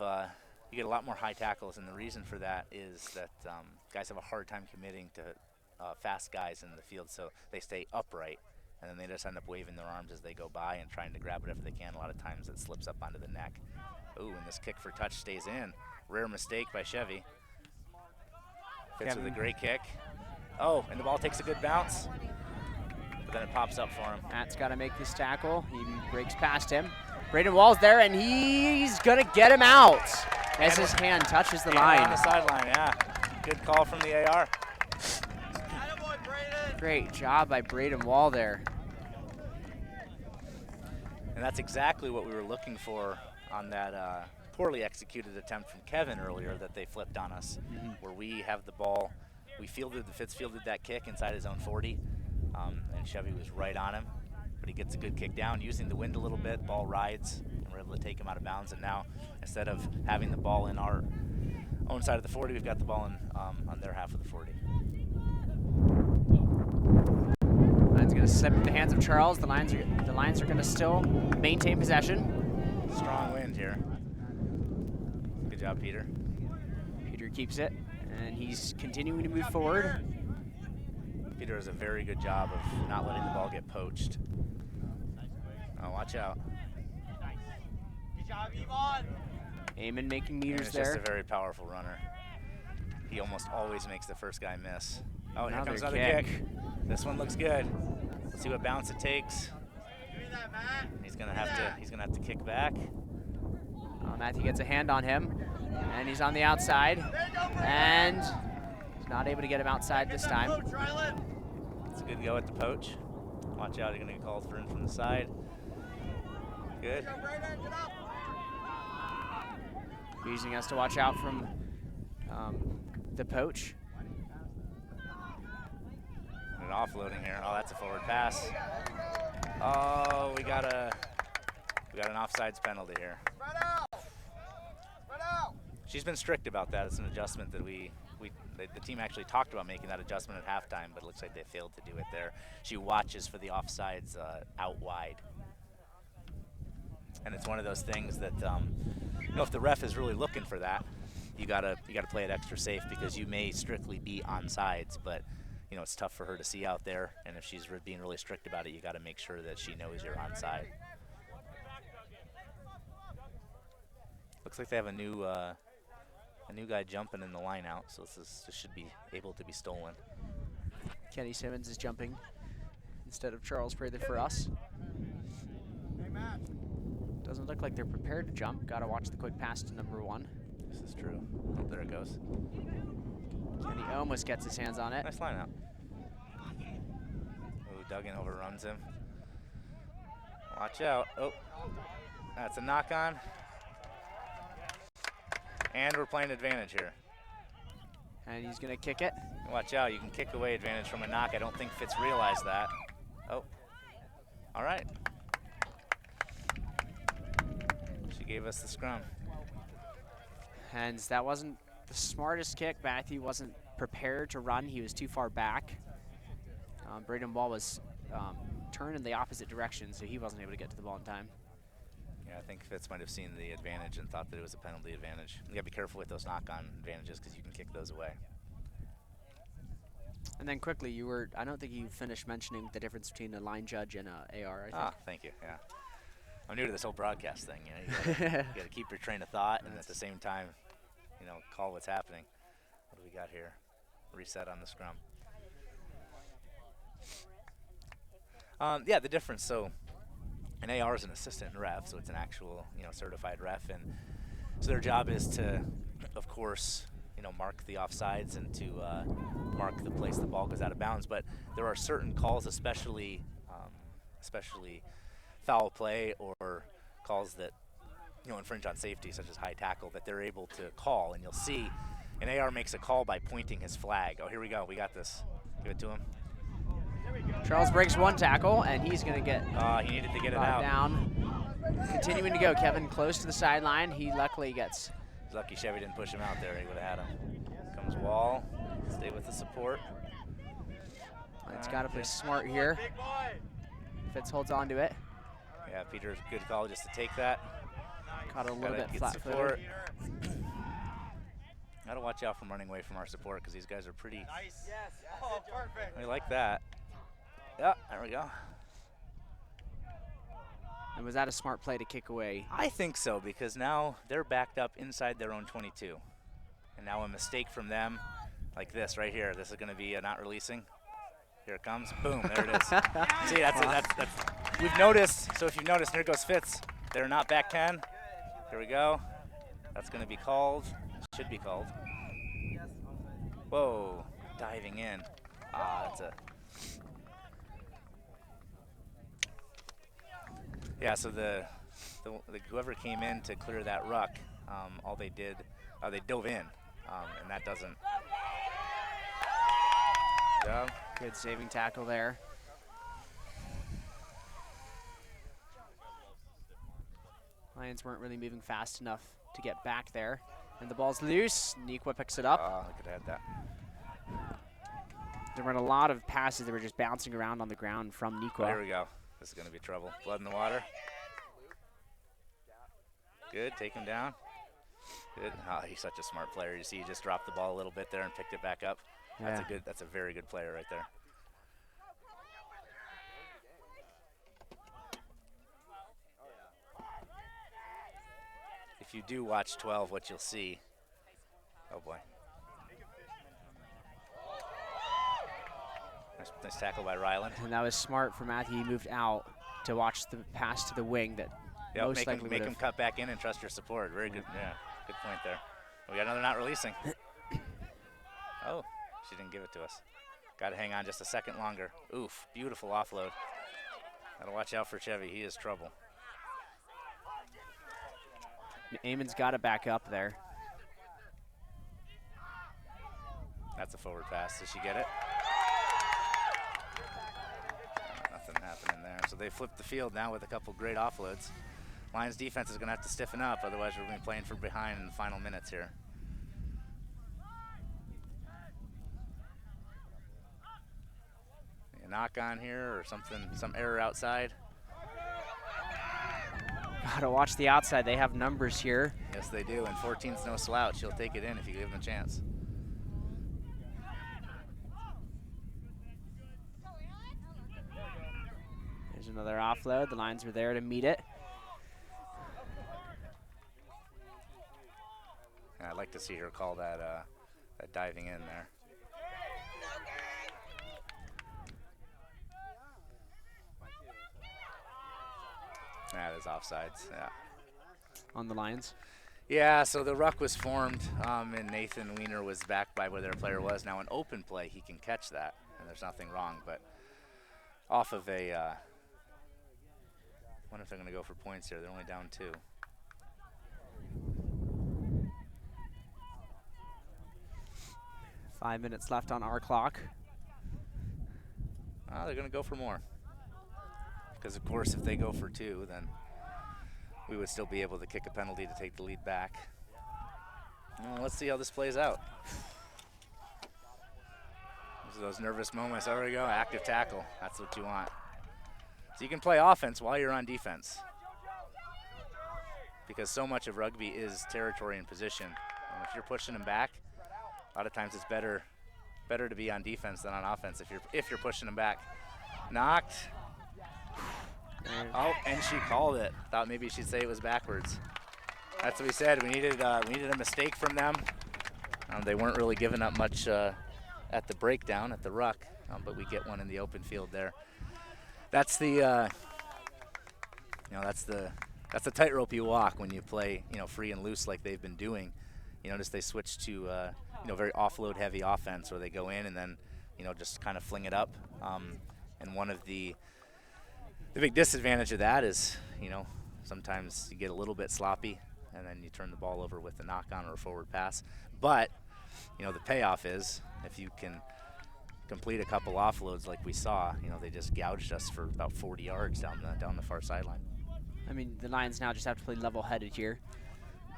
you get a lot more high tackles, and the reason for that is that guys have a hard time committing to fast guys in the field, so they stay upright, and then they just end up waving their arms as they go by and trying to grab whatever they can. A lot of times it slips up onto the neck. Ooh, and this kick for touch stays in. Rare mistake by Chevy. Fits with a great kick. Oh, and the ball takes a good bounce, but then it pops up for him. Matt's got to make this tackle. He breaks past him. Braden Wall's there, and he's going to get him out as his hand touches the line. On the sideline, yeah. Good call from the AR. Great job by Braden Wall there. And that's exactly what we were looking for on that poorly executed attempt from Kevin earlier that they flipped on us, where we have the ball. Fitz fielded that kick inside his own 40, and Chevy was right on him. But he gets a good kick down, using the wind a little bit, ball rides, and we're able to take him out of bounds. And now, instead of having the ball in our own side of the 40, we've got the ball in, on their half of the 40. Lions going to slip in the hands of Charles. The Lions are going to still maintain possession. Strong wind here. Good job, Peter. Peter keeps it, and he's continuing to move forward. Peter does a very good job of not letting the ball get poached. Oh, watch out. Good job, Yvonne. Eamon making meters It's there. just a very powerful runner. He almost always makes the first guy miss. Oh, here Another comes another kick. kick. This one looks good. Let's see what bounce it takes. Give me that, Matt. He's gonna have to kick back. Matthew gets a hand on him, and he's on the outside, and he's not able to get him outside this time. It's a good go at the poach. Watch out, you're gonna get called for in from the side. Good. Using us to watch out from the poach. And an offloading here. Oh, that's a forward pass. Oh, we got an offsides penalty here. Spread out. Spread out. She's been strict about that. It's an adjustment that the team actually talked about making that adjustment at halftime, but it looks like they failed to do it there. She watches for the offsides out wide. And it's one of those things that, if the ref is really looking for that, you gotta play it extra safe, because you may strictly be onside, but it's tough for her to see out there. And if she's being really strict about it, you got to make sure that she knows you're onside. Looks like they have a new guy jumping in the line out, so this should be able to be stolen. Kenny Simmons is jumping instead of Charles Prather for us. Hey, Matt. Doesn't look like they're prepared to jump. Got to watch the quick pass to number 1. This is true. Oh, there it goes. Kenny almost gets his hands on it. Nice line out. Oh, Duggan overruns him. Watch out. Oh, that's a knock on. And we're playing advantage here. And he's going to kick it. Watch out, you can kick away advantage from a knock. I don't think Fitz realized that. Oh, all right. She gave us the scrum. And that wasn't the smartest kick. Matthew wasn't prepared to run. He was too far back. Braden Ball was turned in the opposite direction, so he wasn't able to get to the ball in time. Yeah, I think Fitz might have seen the advantage and thought that it was a penalty advantage. You gotta be careful with those knock-on advantages because you can kick those away. And then quickly, I don't think you finished mentioning the difference between a line judge and a AR, I think. Ah, thank you, yeah. I'm new to this whole broadcast thing, you gotta keep your train of thought and at the same time, call what's happening. What do we got here? Reset on the scrum. Yeah, the difference, so an AR is an assistant ref, so it's an actual, certified ref, and so their job is to, of course, mark the offsides and to mark the place the ball goes out of bounds. But there are certain calls, especially foul play or calls that infringe on safety, such as high tackle, that they're able to call. And you'll see an AR makes a call by pointing his flag. Oh, here we go. We got this. Give it to him. Charles breaks one tackle, and he's going to get he needed to get it out. Down. Continuing to go, Kevin close to the sideline. He luckily gets. He's lucky Chevy didn't push him out there. He would have had him. Comes Wall. Stay with the support. It's got to play smart here. Fitz holds on to it. Yeah, Peter's good call just to take that. Caught a little bit flat-footed. Gotta watch out from running away from our support because these guys are pretty. Nice. Yes. Oh, perfect. We like that. Yeah, there we go. And was that a smart play to kick away? I think so, because now they're backed up inside their own 22. And now a mistake from them, like this right here. This is going to be a not releasing. Here it comes. Boom, there it is. See, that's we've noticed. So if you've noticed, there goes Fitz. They're not back 10. Here we go. That's going to be called. Should be called. Whoa, diving in. That's a. Yeah, so the whoever came in to clear that ruck, all they did, they dove in, and that doesn't. Yeah. Good saving tackle there. Lions weren't really moving fast enough to get back there. And the ball's loose. Neuqua picks it up. Oh, I could have had that. There were a lot of passes that were just bouncing around on the ground from Neuqua. Oh, here we go. This is going to be trouble. Blood in the water. Good. Take him down. Good. Oh, he's such a smart player. You see, he just dropped the ball a little bit there and picked it back up. Yeah. That's a very good player right there. If you do watch 12, what you'll see. Oh boy. Nice tackle by Ryland. And that was smart for Matthew. He moved out to watch the pass to the wing that most likely make him cut back in and trust your support. Very good. Yeah, good point there. We got another not releasing. Oh, she didn't give it to us. Got to hang on just a second longer. Oof, beautiful offload. Got to watch out for Chevy. He is trouble. Eamon's got to back up there. That's a forward pass. Did she get it? Nothing happening there. So they flipped the field now with a couple great offloads. Lions defense is going to have to stiffen up, otherwise we're going to be playing from behind in the final minutes here. A knock on here or something, some error outside. Gotta watch the outside. They have numbers here. Yes, they do, and 14's no slouch. He'll take it in if you give him a chance. There's another offload. The Lions were there to meet it. Yeah, I'd like to see her call that diving in there. That is offsides, yeah. On the Lions? Yeah, so the ruck was formed, and Nathan Weiner was back by where their player was. Now, an open play, he can catch that, and there's nothing wrong, but off of a, I wonder if they're going to go for points here. They're only down 2. 5 minutes left on our clock. They're going to go for more. Because, of course, if they go for 2, then we would still be able to kick a penalty to take the lead back. Well, let's see how this plays out. Those are those nervous moments. There we go, active tackle. That's what you want. So you can play offense while you're on defense. Because so much of rugby is territory and position. And if you're pushing them back, a lot of times it's better to be on defense than on offense if you're pushing them back. Knocked. Oh, and she called it. Thought maybe she'd say it was backwards. That's what we said. We needed a mistake from them. They weren't really giving up much at the breakdown, at the ruck, but we get one in the open field there. That's the that's the tightrope you walk when you play free and loose like they've been doing. You notice they switch to very offload heavy offense where they go in and then just kind of fling it up. And one of the big disadvantage of that is sometimes you get a little bit sloppy and then you turn the ball over with a knock on or a forward pass. But the payoff is if you can complete a couple offloads like we saw, they just gouged us for about 40 yards down the far sideline. I mean, the Lions now just have to play level-headed here.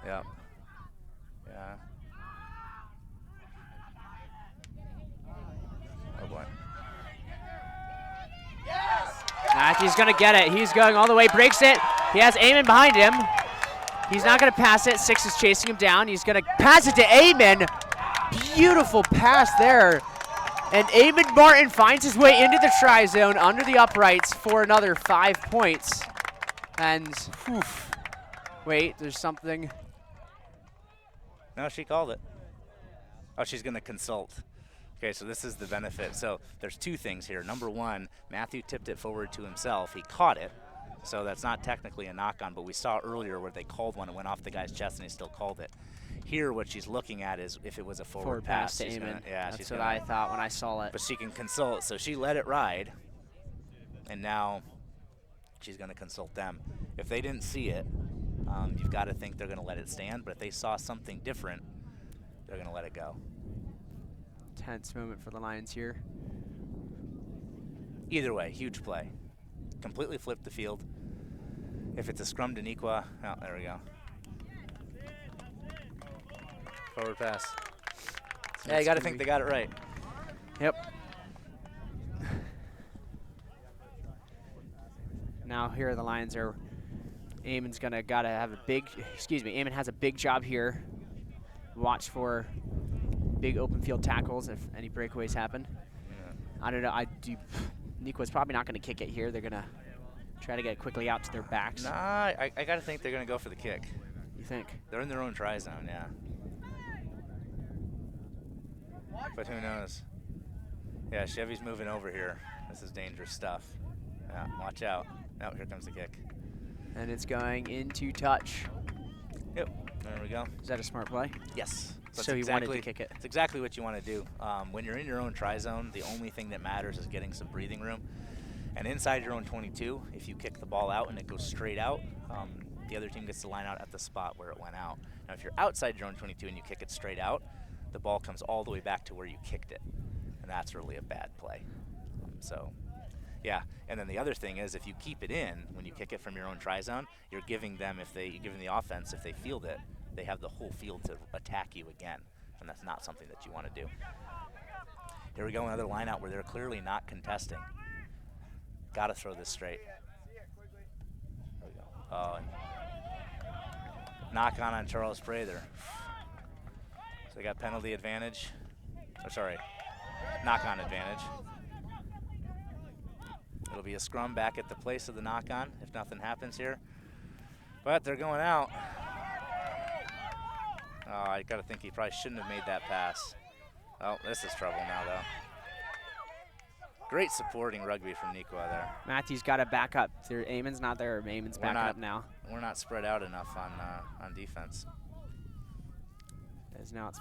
Yeah. Yeah. Oh boy. Matthew's gonna get it. He's going all the way, breaks it. He has Eamon behind him. He's not gonna pass it. Six is chasing him down. He's gonna pass it to Eamon. Beautiful pass there. And Eamon Martin finds his way into the try zone under the uprights for another 5 points. And, wait, there's something. No, she called it. Oh, she's gonna consult. Okay, so this is the benefit. So there's 2 things here. Number 1, Matthew tipped it forward to himself. He caught it, so that's not technically a knock-on, but we saw earlier where they called one. It went off the guy's chest, and he still called it. Here, what she's looking at is if it was a forward pass to Eamon. Yeah, that's what I thought when I saw it. But she can consult, so she let it ride, and now she's going to consult them. If they didn't see it, you've got to think they're going to let it stand, but if they saw something different, they're going to let it go. Tense moment for the Lions here. Either way, huge play. Completely flipped the field. If it's a scrum to Neuqua, oh, there we go. Forward pass. Yeah, you got to think they got it right. Yep. Now here the Lions are. Eamon's gotta have a big. Eamon has a big job here. Watch for big open field tackles if any breakaways happen. Yeah. I don't know. Neuqua's probably not gonna kick it here. They're gonna try to get it quickly out to their backs. Nah, I gotta think they're gonna go for the kick. You think? They're in their own try zone, yeah. But who knows? Yeah, Chevy's moving over here. This is dangerous stuff. Yeah, watch out. Oh, here comes the kick. And it's going into touch. Yep, there we go. Is that a smart play? Yes. So he wanted to kick it. It's exactly what you want to do. When you're in your own try zone, the only thing that matters is getting some breathing room. And inside your own 22, if you kick the ball out and it goes straight out, the other team gets to line out at the spot where it went out. Now, if you're outside your own 22 and you kick it straight out, the ball comes all the way back to where you kicked it. And that's really a bad play. Yeah, and then the other thing is if you keep it in, when you kick it from your own try zone, you're giving the offense, if they field it, they have the whole field to attack you again. And that's not something that you want to do. Here we go, another line out where they're clearly not contesting. Got to throw this straight. There we go. Oh, and knock on Charles Prather. So they got penalty advantage. Oh, sorry, knock-on advantage. It'll be a scrum back at the place of the knock-on if nothing happens here. But they're going out. Oh, I got to think he probably shouldn't have made that pass. Oh, this is trouble now, though. Great supporting rugby from Neuqua there. Matthew's got to back up. Eamon's not there. Eamon's backing up now. We're not spread out enough on defense. As now it's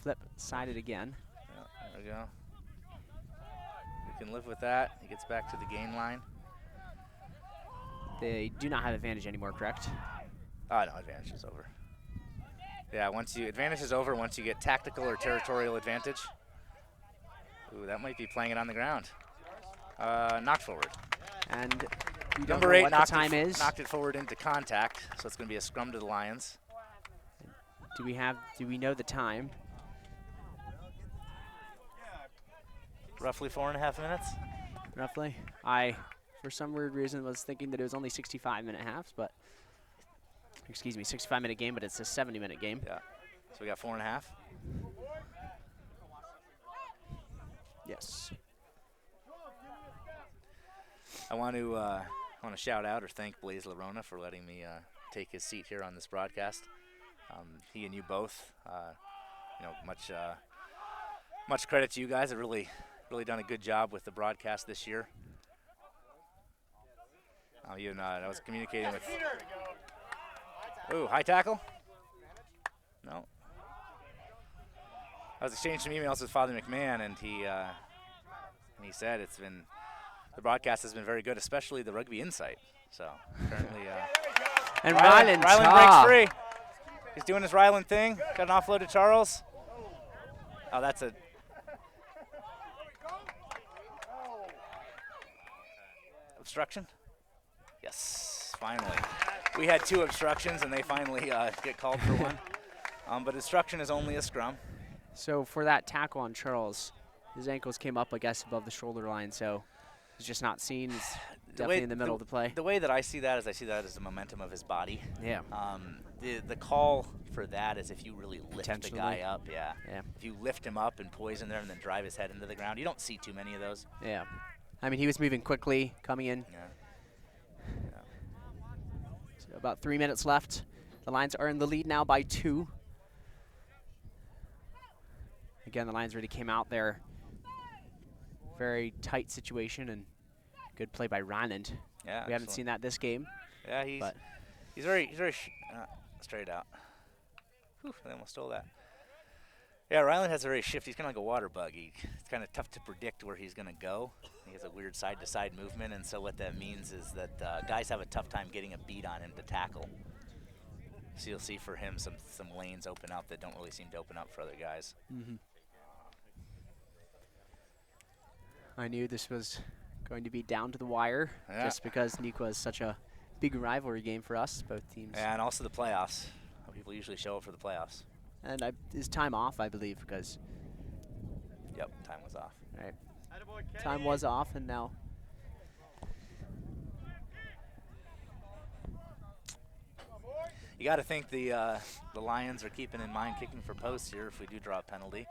flip-sided again. Yeah, there we go. We can live with that. He gets back to the gain line. They do not have advantage anymore, correct? Oh, no, advantage is over. Yeah, advantage is over once you get tactical or territorial advantage. Ooh, that might be playing it on the ground. Knocked forward. And you don't Number know 8 what the time is. knocked it forward into contact, so it's going to be a scrum to the Lions. Do we know the time? Roughly 4.5 minutes. Roughly. I, for some weird reason, was thinking that it was only 65-minute halves, but, excuse me, 65-minute game, but it's a 70-minute game. Yeah. So we got 4.5. Yes. I want to shout out or thank Blaze Larona for letting me take his seat here on this broadcast. He and you both, much credit to you guys. Have really done a good job with the broadcast this year. I was communicating with. Ooh, high tackle? No. I was exchanging some emails with Father McMahon, and he said the broadcast has been very good, especially the Rugby Insight. So currently, And Ryland Ryland breaks free. He's doing his Ryland thing. Got an offload to Charles. Oh, that's a. Obstruction? Yes, finally. We had 2 obstructions, and they finally get called for one. But obstruction is only a scrum. So for that tackle on Charles, his ankles came up, I guess, above the shoulder line, so he's just not seen. He's definitely in the middle of the play. The way that I see that is as the momentum of his body. Yeah. The call for that is if you really lift the Intentionally. guy up, yeah. Yeah. If you lift him up and poise him there and then drive his head into the ground, you don't see too many of those. Yeah. I mean, he was moving quickly, coming in. Yeah. So about 3 minutes left. The Lions are in the lead now by 2. Again, the Lions really came out there. Very tight situation and good play by Ryland. Yeah. We haven't seen that this game. Yeah, but he's very straight out. Whew, they almost stole that. Yeah, Ryland has a very shifty. He's kind of like a water bug. It's kind of tough to predict where he's going to go. He has a weird side-to-side movement, and so what that means is that guys have a tough time getting a beat on him to tackle. So you'll see for him some lanes open up that don't really seem to open up for other guys. Mm-hmm. I knew this was going to be down to the wire, just because Neuqua is such a big rivalry game for us, both teams. Yeah, and also the playoffs. People usually show up for the playoffs. And is time off, I believe, because. Yep, time was off. Right. Time was off, and now. You got to think the Lions are keeping in mind kicking for posts here if we do draw a penalty.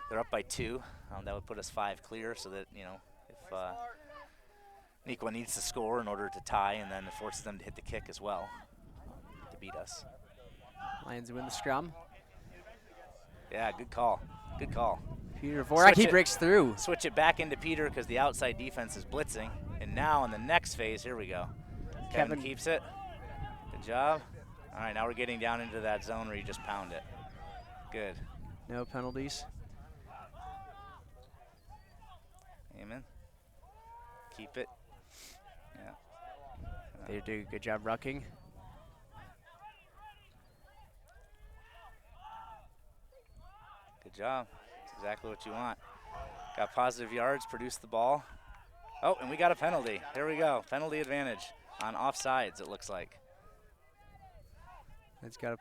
They're up by 2. That would put us 5 clear, so that if Neuqua needs to score in order to tie, and then it forces them to hit the kick as well to beat us. Lions win the scrum. Yeah, good call. Good call. Peter Dvorak, he breaks through. Switch it back into Peter because the outside defense is blitzing. And now in the next phase, here we go. Kevin keeps it. Good job. All right, now we're getting down into that zone where you just pound it. Good. No penalties. Amen. Keep it. Yeah. They do a good job rucking. Good job. That's exactly what you want. Got positive yards, produced the ball. Oh, and we got a penalty. Here we go. Penalty advantage on offsides, it looks like. It's got a.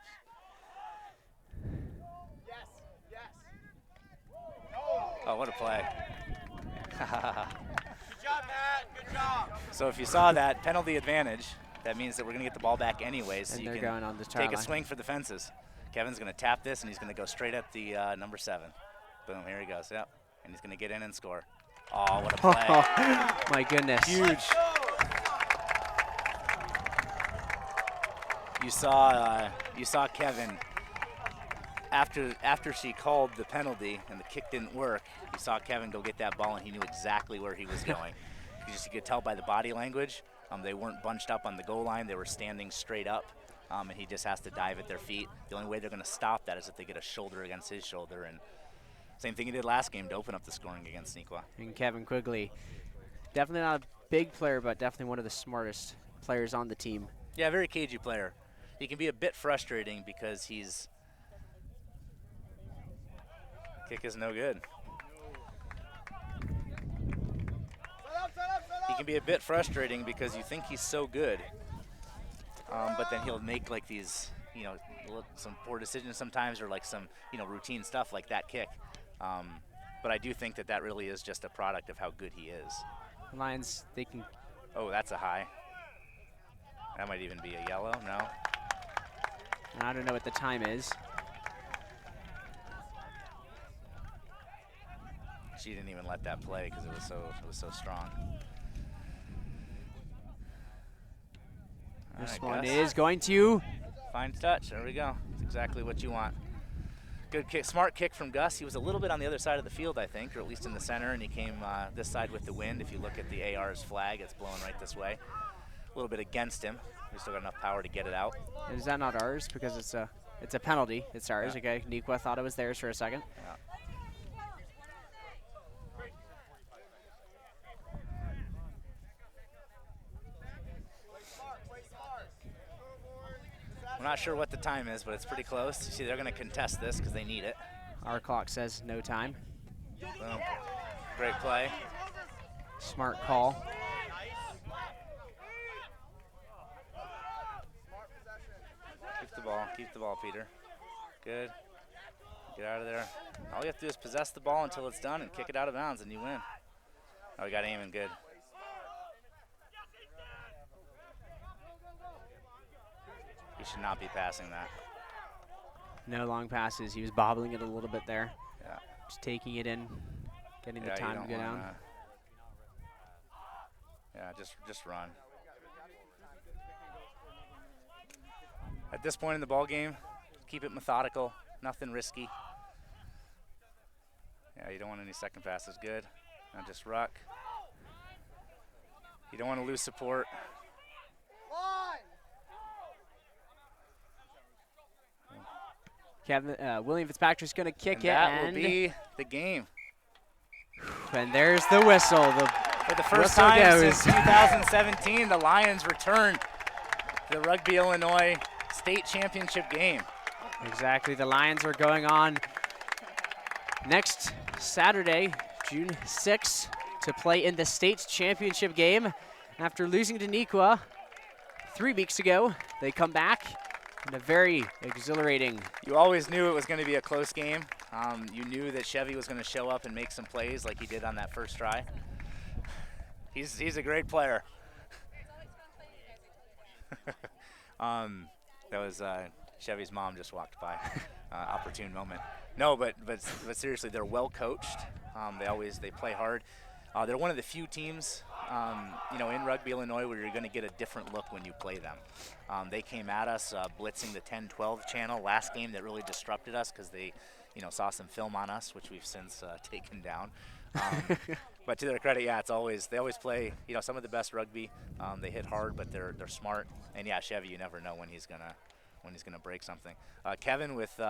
Oh, what a play. Good job, Matt. Good job. So if you saw that, penalty advantage, that means that we're going to get the ball back anyways. So And you they're can going on the take a line. swing for the fences. Kevin's going to tap this, and he's going to go straight at the number 7. Boom, here he goes. Yep. And he's going to get in and score. Oh, what a play. My goodness. Huge. You saw Kevin after she called the penalty and the kick didn't work. You saw Kevin go get that ball, and he knew exactly where he was going. You could tell by the body language. They weren't bunched up on the goal line. They were standing straight up, and he just has to dive at their feet. The only way they're going to stop that is if they get a shoulder against his shoulder. And same thing he did last game to open up the scoring against Neuqua. And Kevin Quigley, definitely not a big player, but definitely one of the smartest players on the team. Yeah, very cagey player. He can be a bit frustrating because kick is no good. can be a bit frustrating because you think he's so good, but then he'll make like these, you know, some poor decisions sometimes, or like some, you know, routine stuff like that kick. But I do think that that really is just a product of how good he is. Lions, they can. Oh, that's a high. That might even be a yellow. No. I don't know what the time is. She didn't even let that play because it was so strong. This All right, one Gus. is going to. Fine touch. There we go. That's exactly what you want. Good kick, smart kick from Gus. He was a little bit on the other side of the field, I think, or at least in the center, and he came this side with the wind. If you look at the AR's flag, it's blowing right this way. A little bit against him. We still got enough power to get it out. Is that not ours? Because it's a penalty. It's ours. Yeah. Okay. Neuqua thought it was theirs for a second. Yeah. I'm not sure what the time is, but it's pretty close. You see, they're going to contest this because they need it. Our clock says no time. Boom. Great play. Smart call. Keep the ball, Peter. Good. Get out of there. All you have to do is possess the ball until it's done and kick it out of bounds, and you win. Oh, we got aiming good. He should not be passing that. No long passes. He was bobbling it a little bit there. Yeah. Just taking it in, getting the Yeah, you time don't to go down. wanna- Yeah, just run. At this point in the ball game, keep it methodical, nothing risky. Yeah, you don't want any second passes. Good. Now just ruck. You don't want to lose support. William Fitzpatrick's going to kick And it, that will and be the game. there's the whistle. For the first Whistle time goes. since 2017, the Lions return to the Rugby Illinois State Championship game. Exactly. The Lions are going on next Saturday, June 6th, to play in the state championship game. After losing to Neuqua 3 weeks ago, they come back in a very exhilarating. You always knew it was going to be a close game. You knew that Chevy was going to show up and make some plays like he did on that first try. He's a great player. That was Chevy's mom just walked by. Opportune moment. No, but seriously, they're well coached. They play hard. They're one of the few teams, in Rugby Illinois where you're going to get a different look when you play them. They came at us blitzing the 10-12 channel last game that really disrupted us because they, saw some film on us, which we've since taken down. But to their credit, yeah, they always play, some of the best rugby. They hit hard, but they're smart. And yeah, Chevy, you never know when he's gonna break something. Kevin with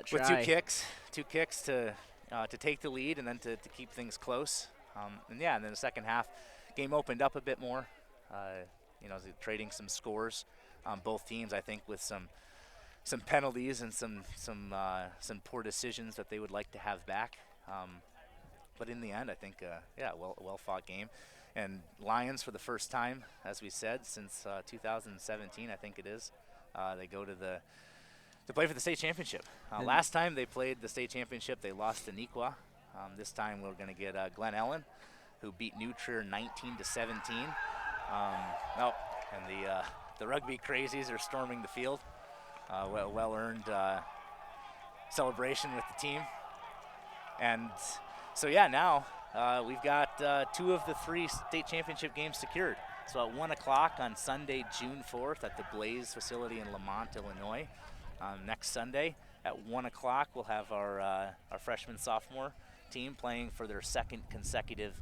two kicks to take the lead and then to keep things close. And then the second half, game opened up a bit more. Trading some scores. Both teams, I think, with some penalties and some poor decisions that they would like to have back. But in the end, I think, well fought game. And Lions, for the first time, as we said, since 2017, I think it is, they go to play for the state championship. Last time they played the state championship, they lost to Neuqua. This time we're going to get Glen Ellen, who beat New Trier 19-17. And the rugby crazies are storming the field. Well-earned celebration with the team. And so, now we've got 2 of the 3 state championship games secured. So at 1 o'clock on Sunday, June 4th at the Blaze facility in Lamont, Illinois. Next Sunday at 1 o'clock, we'll have our freshman-sophomore team playing for their 2nd consecutive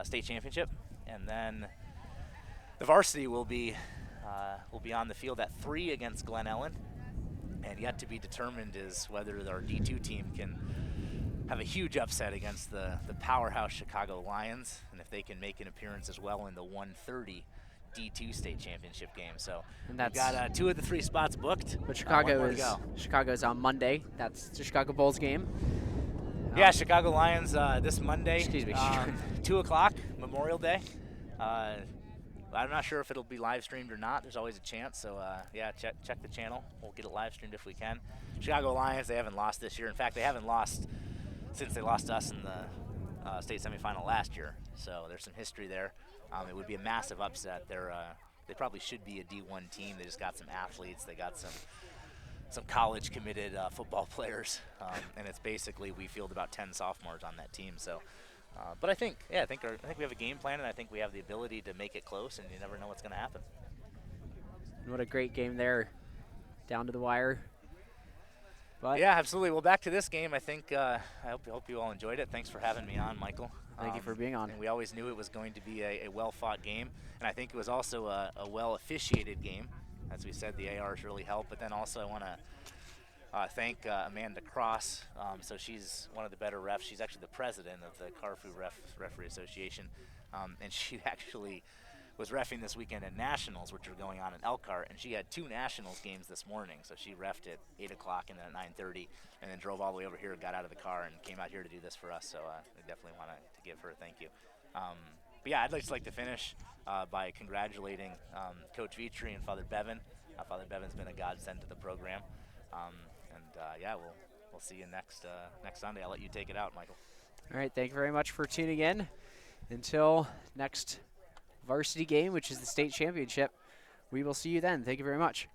state championship. And then the varsity will be on the field at 3 against Glen Ellen. And yet to be determined is whether our D2 team can have a huge upset against the powerhouse Chicago Lions, and if they can make an appearance as well in the 1:30 D2 state championship game. So we've got 2 of the 3 spots booked. But Chicago's on Monday. That's the Chicago Bulls game. Yeah, Chicago Lions this Monday. Excuse me. 2 o'clock, Memorial Day. I'm not sure if it'll be live streamed or not. There's always a chance. So, yeah, check the channel. We'll get it live streamed if we can. Chicago Lions, they haven't lost this year. In fact, they haven't lost since they lost us in the state semifinal last year. So there's some history there. It would be a massive upset. They probably should be a D1 team. They just got some athletes. They got some college committed football players, and it's basically we field about 10 sophomores on that team. So, but I think we have a game plan, and I think we have the ability to make it close. And you never know what's going to happen. What a great game there, down to the wire. But Yeah, absolutely. Well, back to this game. I think I hope you all enjoyed it. Thanks for having me on, Michael. Thank you for being on. And we always knew it was going to be a well-fought game, and I think it was also a well-officiated game. As we said, the ARs really helped. But then also I want to thank Amanda Cross. So she's one of the better refs. She's actually the president of the Carfu Referee Association, and she actually was reffing this weekend at Nationals, which are going on in Elkhart, and she had 2 Nationals games this morning. So she reffed at 8 o'clock and then at 9:30, and then drove all the way over here, got out of the car, and came out here to do this for us. So I definitely want to give her a thank you. But yeah, I'd just like to finish by congratulating Coach Vitri and Father Bevan. Father Bevan's been a godsend to the program. Yeah, we'll see you next Sunday. I'll let you take it out, Michael. all right, thank you very much for tuning in. Until next varsity game, which is the state championship, we will see you then. Thank you very much.